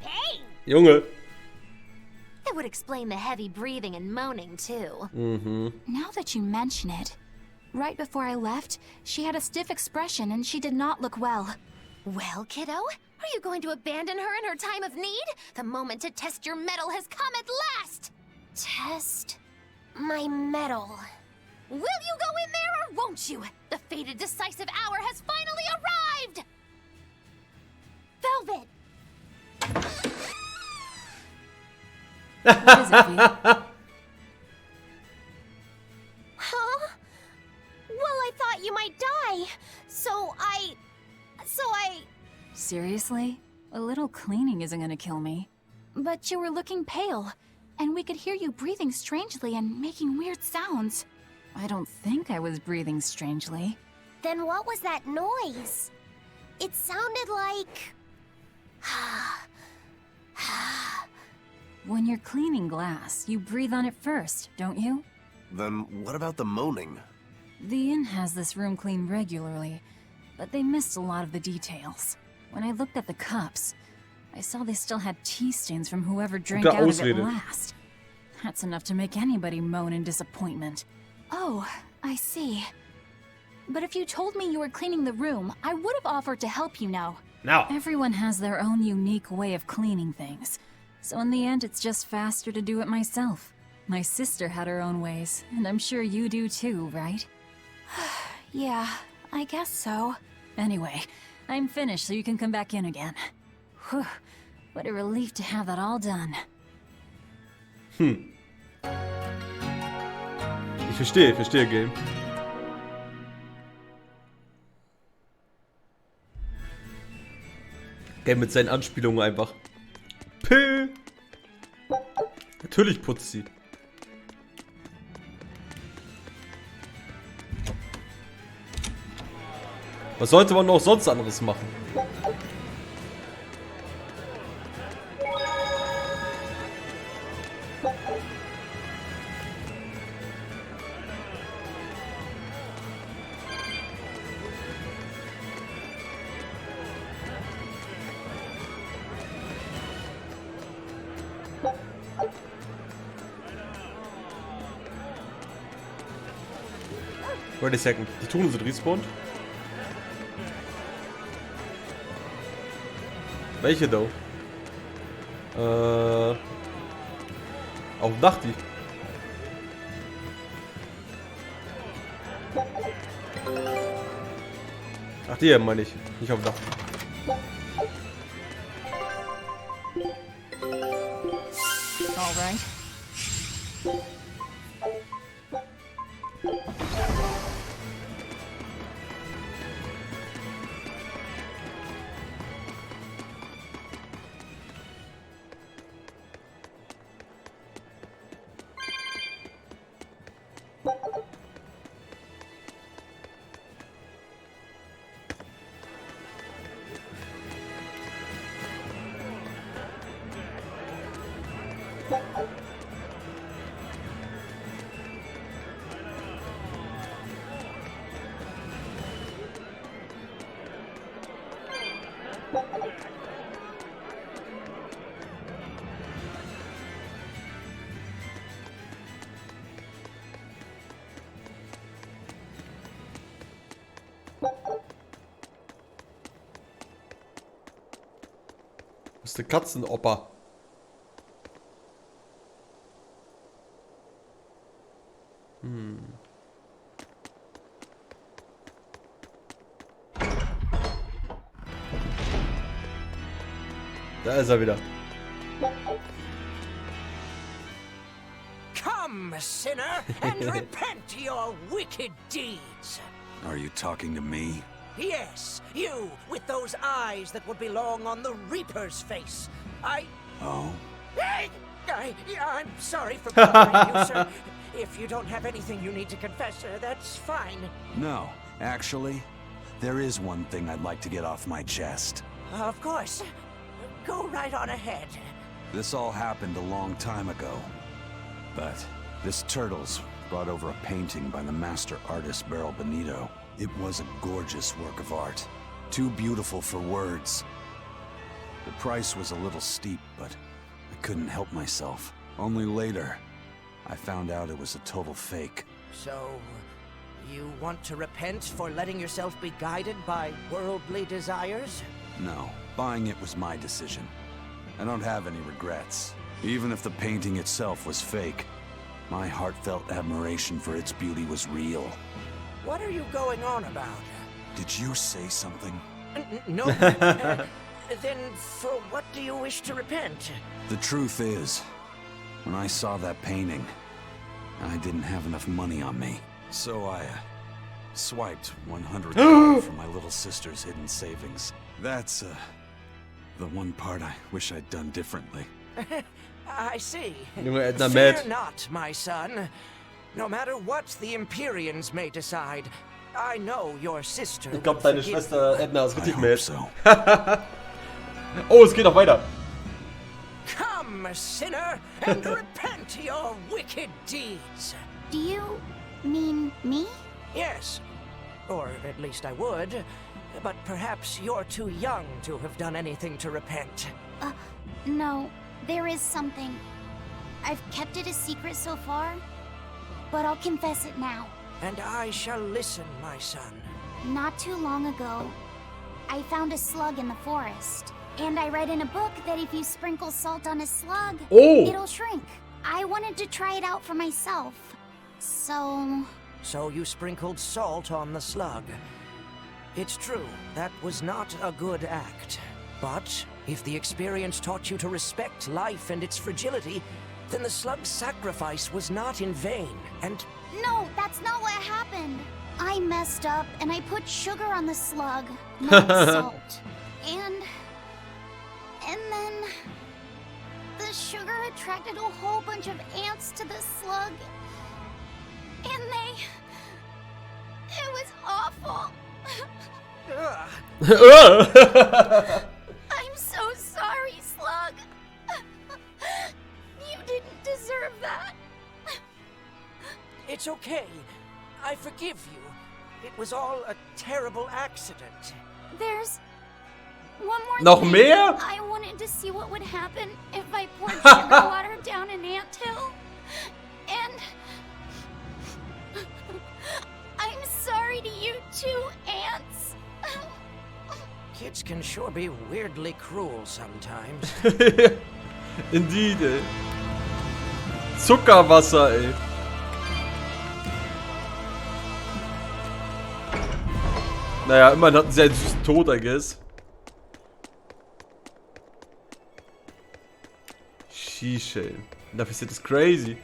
pain. Junge. It would explain the heavy breathing and moaning, too. Now that you mention it, right before I left, she had a stiff expression and she did not look well. Well, kiddo, are you going to abandon her in her time of need? The moment to test your mettle has come at last! Test my mettle. Will you go in there or won't you? The fated decisive hour has finally arrived! Velvet! What is it, V? Huh? Well, I thought you might die. So I... Seriously? A little cleaning isn't gonna kill me. But you were looking pale, and we could hear you breathing strangely and making weird sounds. I don't think I was breathing strangely. Then what was that noise? It sounded like... When you're cleaning glass, you breathe on it first, don't you? Then what about the moaning? The inn has this room cleaned regularly, but they missed a lot of the details. When I looked at the cups, I saw they still had tea stains from whoever drank out of it last. That's enough to make anybody moan in disappointment. Oh, I see. But if you told me you were cleaning the room, I would have offered to help you now. No. Everyone has their own unique way of cleaning things. So in the end, it's just faster to do it myself. My sister had her own ways, and I'm sure you do too, right? Yeah, I guess so. Anyway, I'm finished so you can come back in again. Whew, what a relief to have that all done. Ich verstehe, Game. Game mit seinen Anspielungen einfach. Natürlich putzt sie. Was sollte man noch sonst anderes machen? Wait a second. Die Tuna sind respawned? Welche though? Auf dem Dach die. Ach, die meine ich. Nicht auf dem Dach. All right. Das ist der Katzenoper. Da ist er wieder. Come, sinner, and repent your wicked deeds. Are you talking to me? Yes, you, with those eyes that would belong on the Reaper's face. Oh? Hey! I'm sorry for bothering you, sir. If you don't have anything you need to confess, sir, that's fine. No, actually, there is one thing I'd like to get off my chest. Of course. Go right on ahead. This all happened a long time ago. But this Turtles brought over a painting by the master artist Beryl Benito. It was a gorgeous work of art. Too beautiful for words. The price was a little steep, but I couldn't help myself. Only later, I found out it was a total fake. So, you want to repent for letting yourself be guided by worldly desires? No, buying it was my decision. I don't have any regrets. Even if the painting itself was fake, my heartfelt admiration for its beauty was real. What are you going on about? Did you say something? No. Then for what do you wish to repent? The truth is, when I saw that painting, I didn't have enough money on me. So I swiped 100 from my little sister's hidden savings. That's the one part I wish I'd done differently. I see. Fear Fear not, my son. No matter what the Empyreans may decide, I know your sister. Ich glaube, deine Schwester Edna ist richtig mad. So. Oh, es geht noch weiter. Come, sinner, and repent your wicked deeds. Do you mean me? Yes. Or at least I would. But perhaps you're too young to have done anything to repent. No. There is something. I've kept it a secret so far, but I'll confess it now. And I shall listen, my son. Not too long ago, I found a slug in the forest. And I read in a book that if you sprinkle salt on a slug, it'll shrink. I wanted to try it out for myself. So you sprinkled salt on the slug. It's true, that was not a good act. But if the experience taught you to respect life and its fragility, then the slug's sacrifice was not in vain, and... No, that's not what happened. I messed up and I put sugar on the slug, not salt. And then the sugar attracted a whole bunch of ants to the slug. And it was awful. I'm so sorry, Slug. You didn't deserve that. It's okay. I forgive you. It was all a terrible accident. There's one more Noch thing. mehr? I wanted to see what would happen if I poured sugar water down an anthill. And I'm sorry to you too, ants. Kids can sure be weirdly cruel sometimes. Indeed, ey. Zuckerwasser, ey. Naja, immerhin hatten sie einen süßen Tod, I guess. Sheesh, ey. Dafür ist das crazy.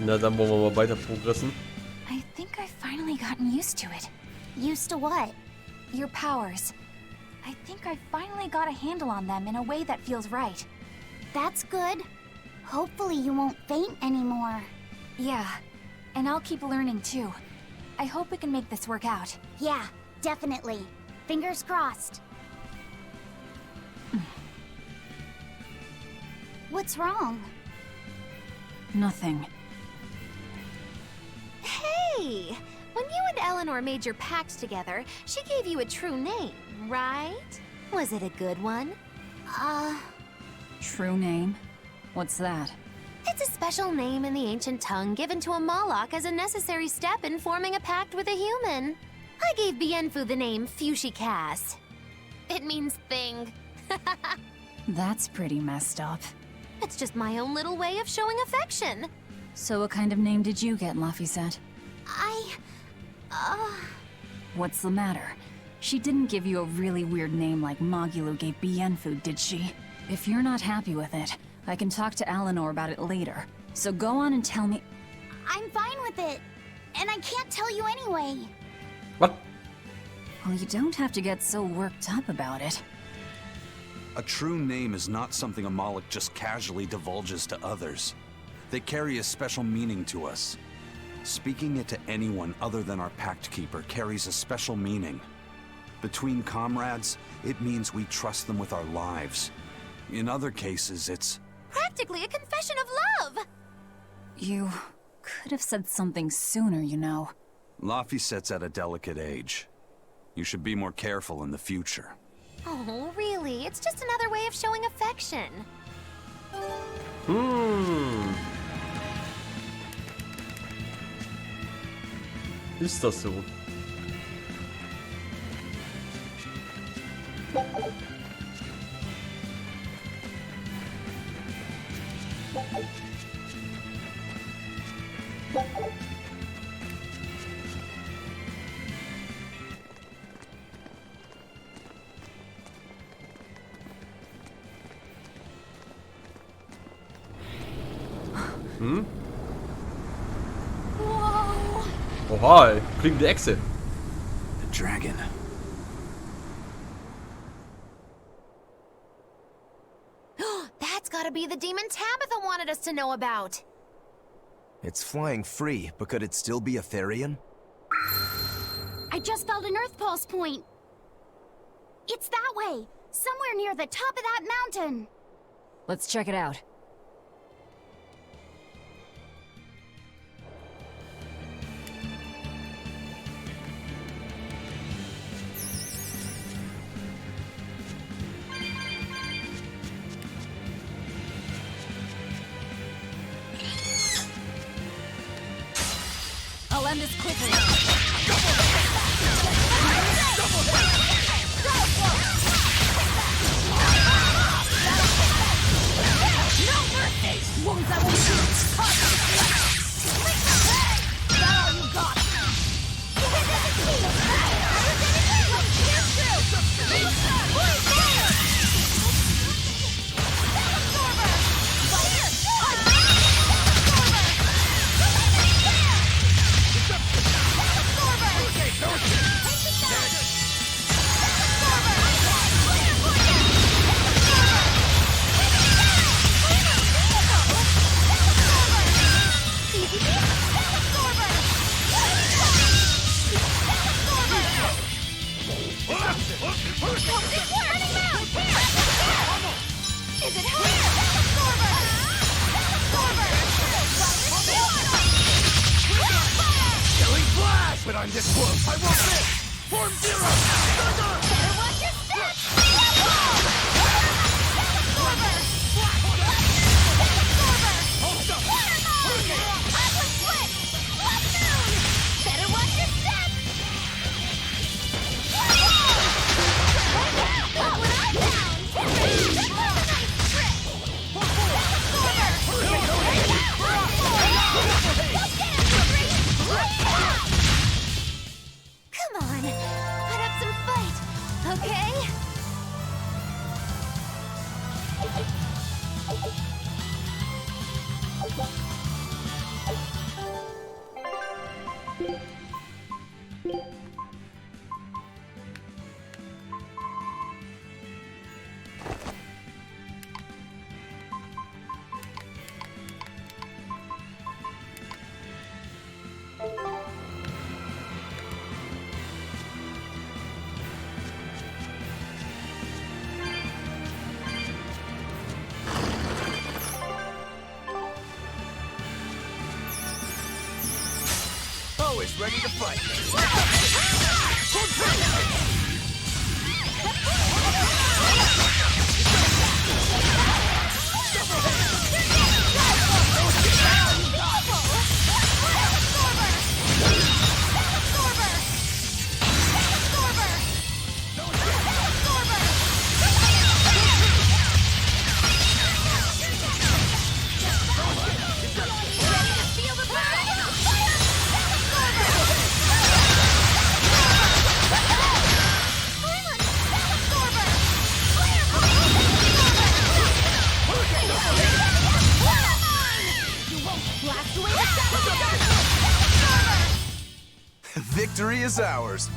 Na, dann wollen wir mal weiter progressen. I think I've finally gotten used to it. Used to what? Your powers. I think I finally got a handle on them in a way that feels right. That's good. Hopefully you won't faint anymore. Yeah, and I'll keep learning too. I hope we can make this work out. Yeah, definitely. Fingers crossed. What's wrong? Nothing. Hey! When you and Eleanor made your pact together, she gave you a true name, right? Was it a good one? True name? What's that? It's a special name in the ancient tongue given to a Moloch as a necessary step in forming a pact with a human. I gave Bienfu the name Fujibayashi. It means thing. That's pretty messed up. It's just my own little way of showing affection. So what kind of name did you get, Laphicet? What's the matter? She didn't give you a really weird name like Magulu gave Bienfu, did she? If you're not happy with it, I can talk to Eleanor about it later. So go on and tell me... I'm fine with it. And I can't tell you anyway. What? Well, you don't have to get so worked up about it. A true name is not something a Moloch just casually divulges to others. They carry a special meaning to us. Speaking it to anyone other than our Pact Keeper carries a special meaning. Between comrades, it means we trust them with our lives. In other cases, it's... practically a confession of love! You could have said something sooner, you know. Laphicet's at a delicate age. You should be more careful in the future. Oh, really? It's just another way of showing affection. Ist das so? Hm? Oha, fliegende Echse. The dragon. That's gotta be the demon Tabitha wanted us to know about. It's flying free, but could it still be a Therian? I just felt an Earth Pulse point. It's that way, somewhere near the top of that mountain. Let's check it out. I'll end this quickly. No mercy! Wounds that won't shoot! Is that all you got? But I'm this close. I won't miss. Form zero. Thunder. Better watch your step. Hold up. Aqua switch. Left moon. Better watch your step. Look what I found. Nice trick. Come on, put up some fight. ready to fight. Victory is ours.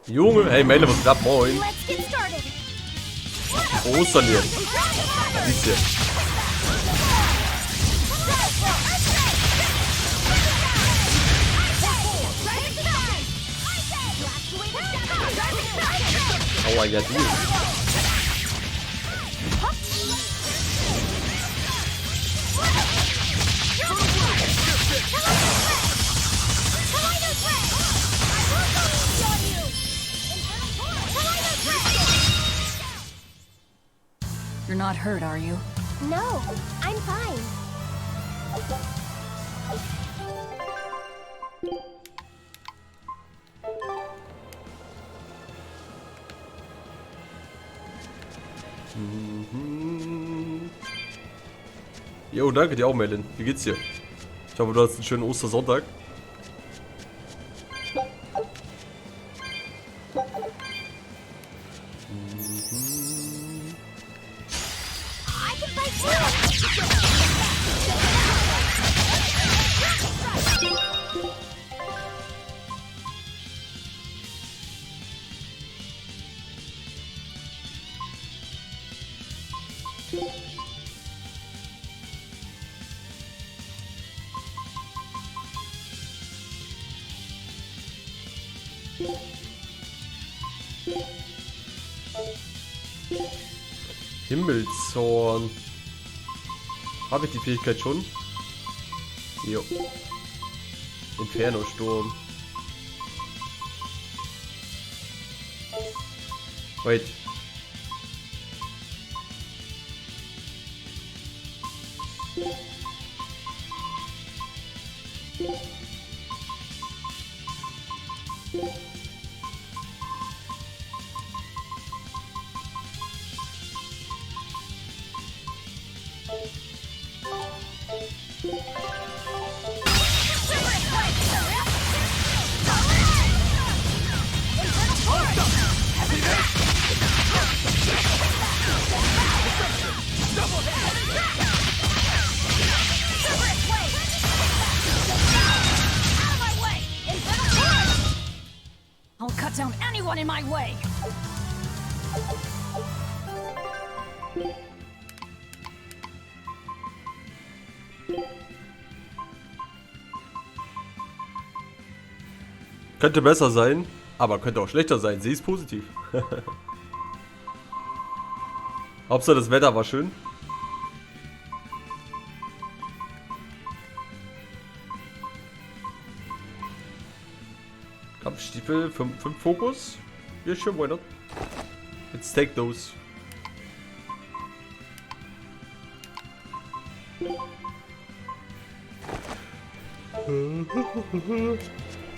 Junge, hey Mele, was geht ab? Moin. Ostern hier. Siehst du. Aua, ja, du. You're not hurt, are you? No, I'm fine. Jo, danke dir auch, Melin. Wie geht's dir? Ich hoffe, du hast einen schönen Ostersonntag. Himmelszorn. Habe ich die Fähigkeit schon? Jo. Inferno-Sturm. Wait. I'll cut down anyone in my way. Könnte besser sein, aber könnte auch schlechter sein. Sie ist positiv. Hauptsache das Wetter war schön. Kampfstiefel, 5 Fokus. Ja, sure, why not? Let's take those.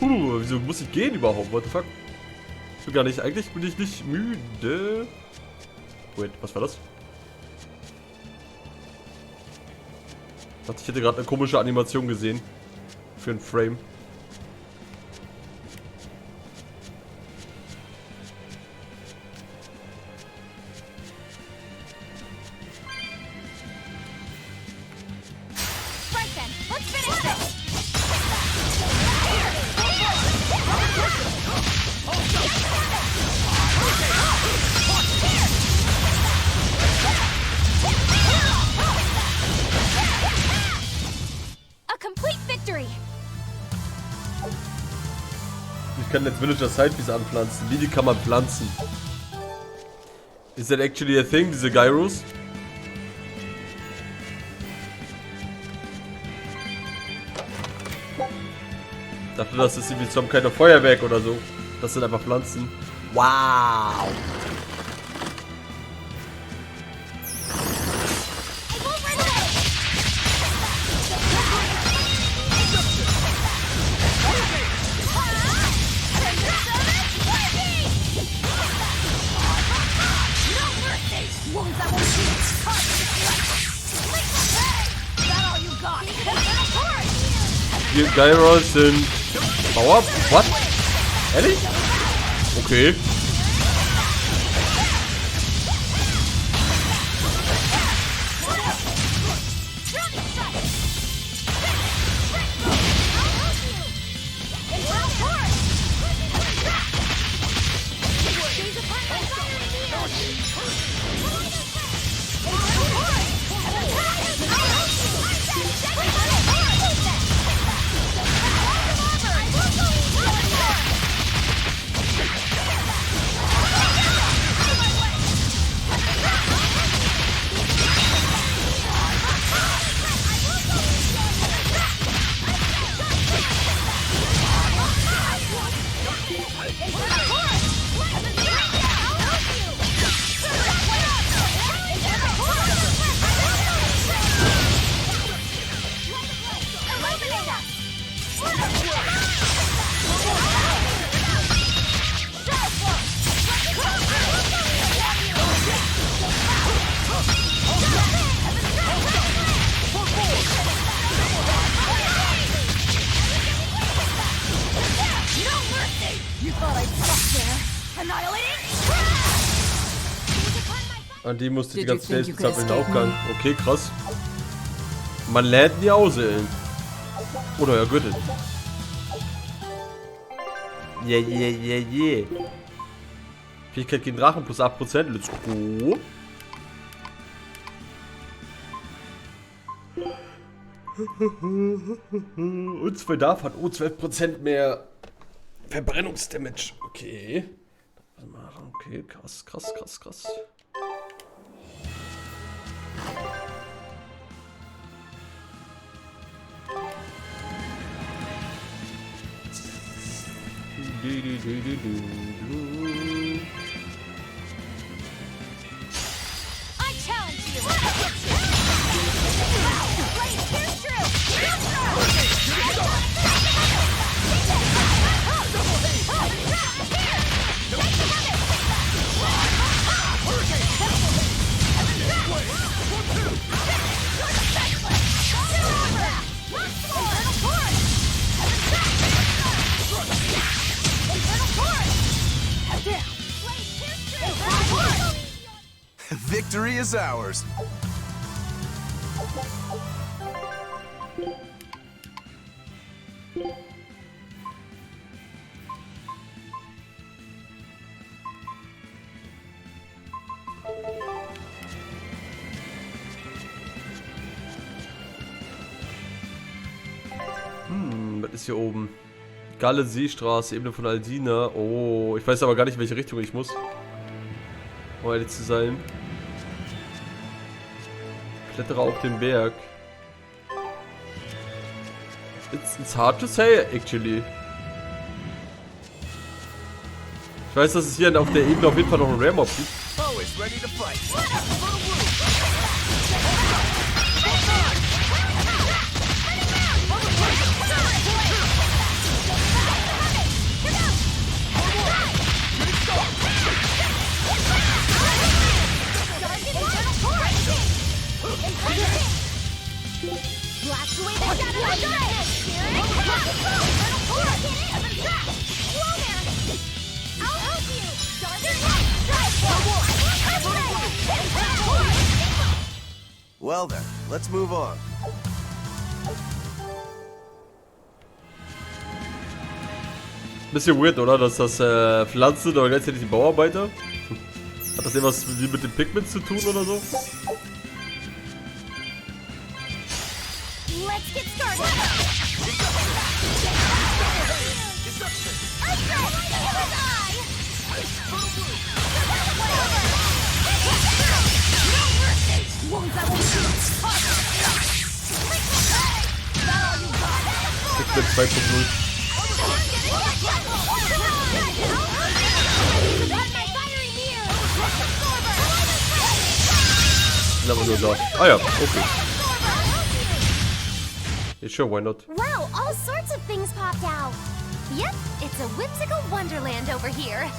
Wieso muss ich gehen überhaupt? What the fuck? Ich bin gar nicht, eigentlich bin ich nicht müde. Wait, was war das? Ich dachte, ich hätte gerade eine komische Animation gesehen. Für einen Frame. Ich kann jetzt Villager Sidepiece anpflanzen. Wie die kann man pflanzen? Is that actually a thing, diese Gyros? Ich dachte, das ist irgendwie zum kleines Feuerwerk oder so. Das sind einfach Pflanzen. Wow. Die Gyros sind Bauer? What? Ehrlich? Okay. An die musste die ganze nächste Zeit in den Aufgang. Okay, krass. Man lernt nie aussehen. Oder ja, Gürtel. Yeah. Fähigkeit gegen Drachen plus 8%. Let's go. Und 2 darf hat 12% mehr Verbrennungsdamage. Okay. Okay, krass. I challenge you. Victory is ours. Was ist hier oben? Galle Seestraße, Ebene von Aldina. Oh, ich weiß aber gar nicht, in welche Richtung ich muss. Um ehrlich zu sein. Klettere auf den Berg. It's hard to say, actually. Ich weiß, dass es hier auf der Ebene auf jeden Fall noch einen Rare Mob gibt. Well then, let's move on. Bisschen weird, oder? Dass das Pflanzen oder gleichzeitig die Bauarbeiter? Hat das irgendwas mit dem Pigment zu tun oder so? Let's get started. Mit 2.0. Aber nur da. Ah ja, okay. Yeah, sure, why not? Wow, all sorts of things popped out. Yep, it's a whimsical wonderland over here.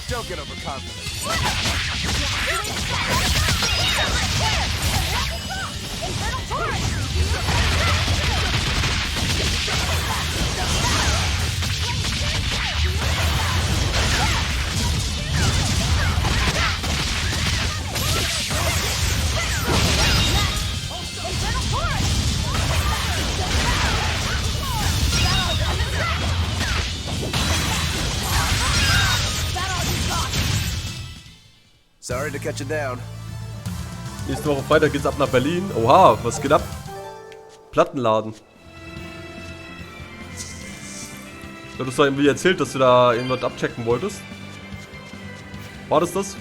Don't get overconfident. Sorry to cut you down. Nächste Woche Freitag geht's ab nach Berlin. Oha, was geht ab? Plattenladen. Du hast doch irgendwie erzählt, dass du da irgendwas abchecken wolltest. War das das?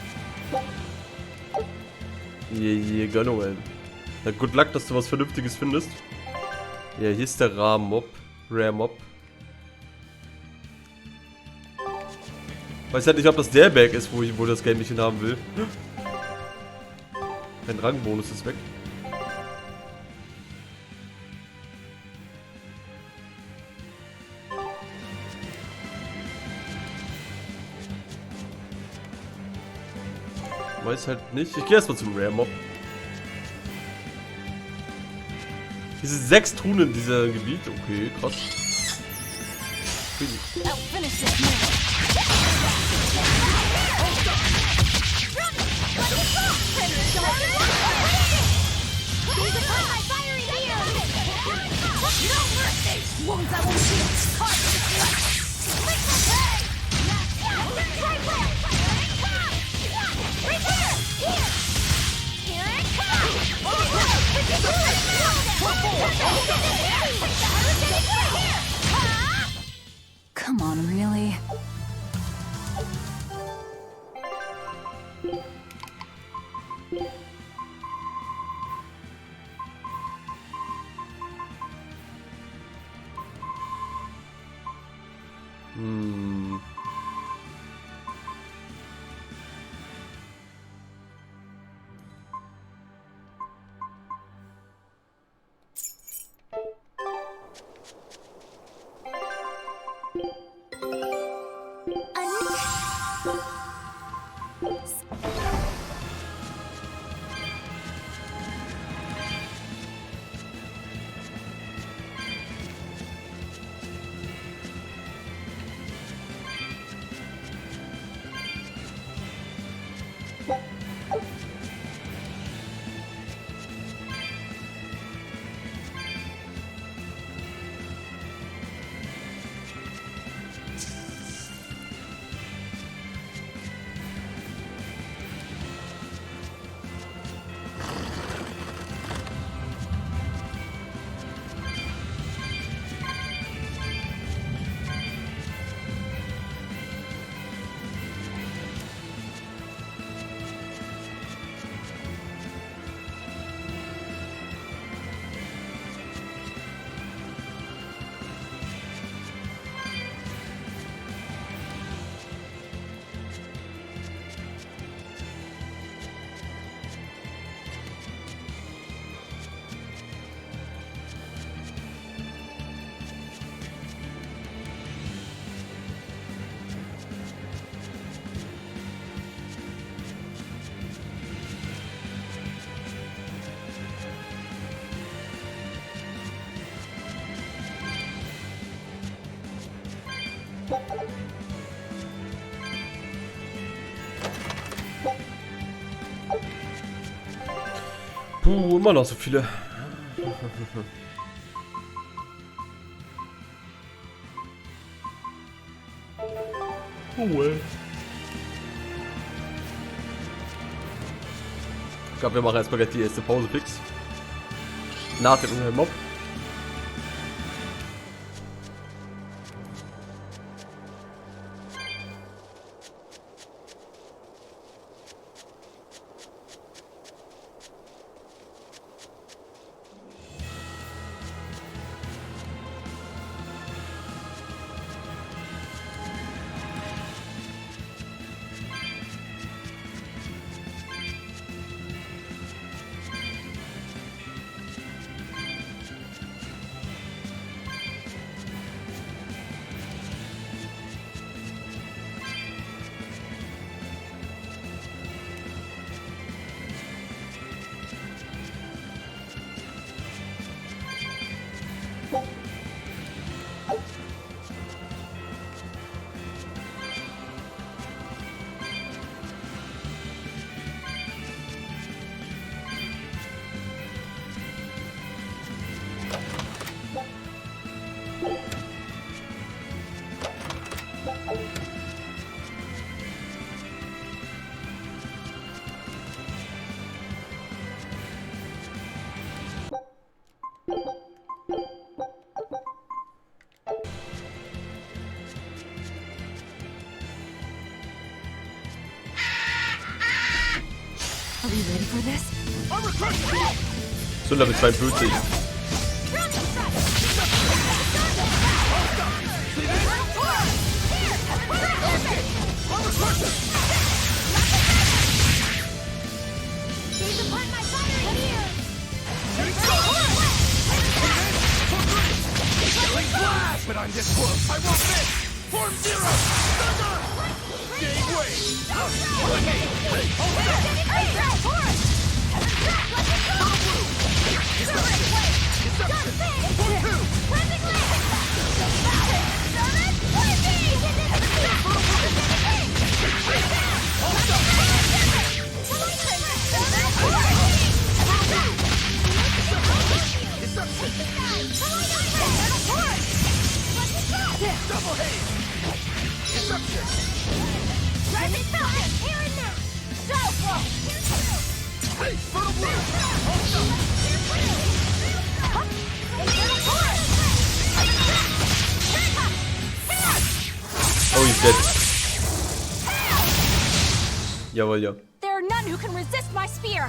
Gönnungen. Na, good luck, dass du was Vernünftiges findest. Ja, hier ist der Rare Mob. Weiß halt nicht, ob das der Berg ist, wo das Game nicht hinhaben will. Mein Rangbonus ist weg. Weiß halt nicht. Ich gehe erstmal zum Rare Mob. Diese 6 Truhen in diesem Gebiet. Okay, krass. Come on, really? Puh, immer noch so viele. Cool. Ich glaube, wir machen erstmal gleich die erste Pause fix. Nach dem Mob. Are we ready for this? So Level 52. But I'm this close. I won't miss. Form zero. Thunder. Gave way. Double haze! Disruption! Rising Falcon, here and now! Shadow Flow! Hey, Fertile Blue! Oh, he's dead. Jawohl, ja. There are none who can resist my spear!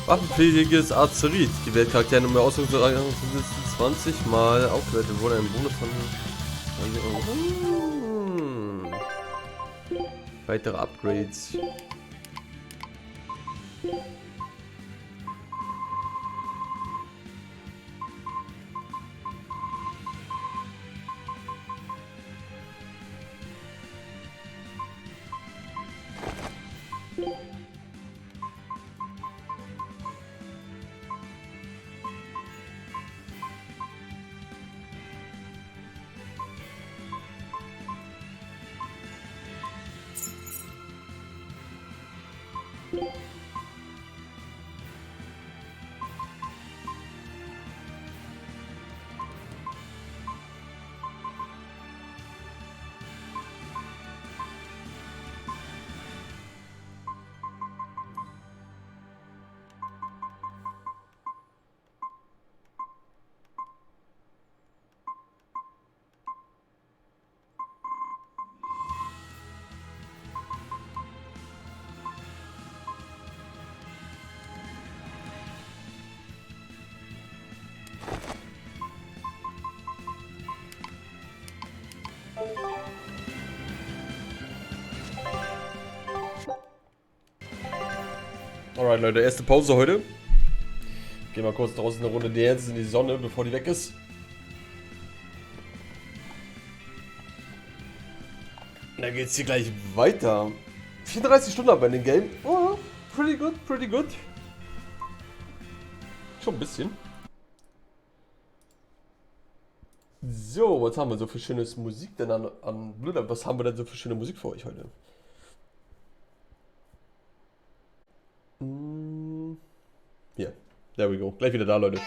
Waffenfähiges Arzerit. Die Weltcharakternummer Ausrüstung 20 mal aufgewertet wurde. Ein Bonus von... Weitere Upgrades. Alright Leute, erste Pause heute. Gehen wir kurz draußen eine Runde Dance in die Sonne, bevor die weg ist. Und dann geht's hier gleich weiter. 34 Stunden bei dem Game. Oh, pretty good, pretty good. Schon ein bisschen. So, was haben wir so für schönes Musik denn an Blöder? Was haben wir denn so für schöne Musik für euch heute? Hier, there we go. Gleich wieder da, Leute.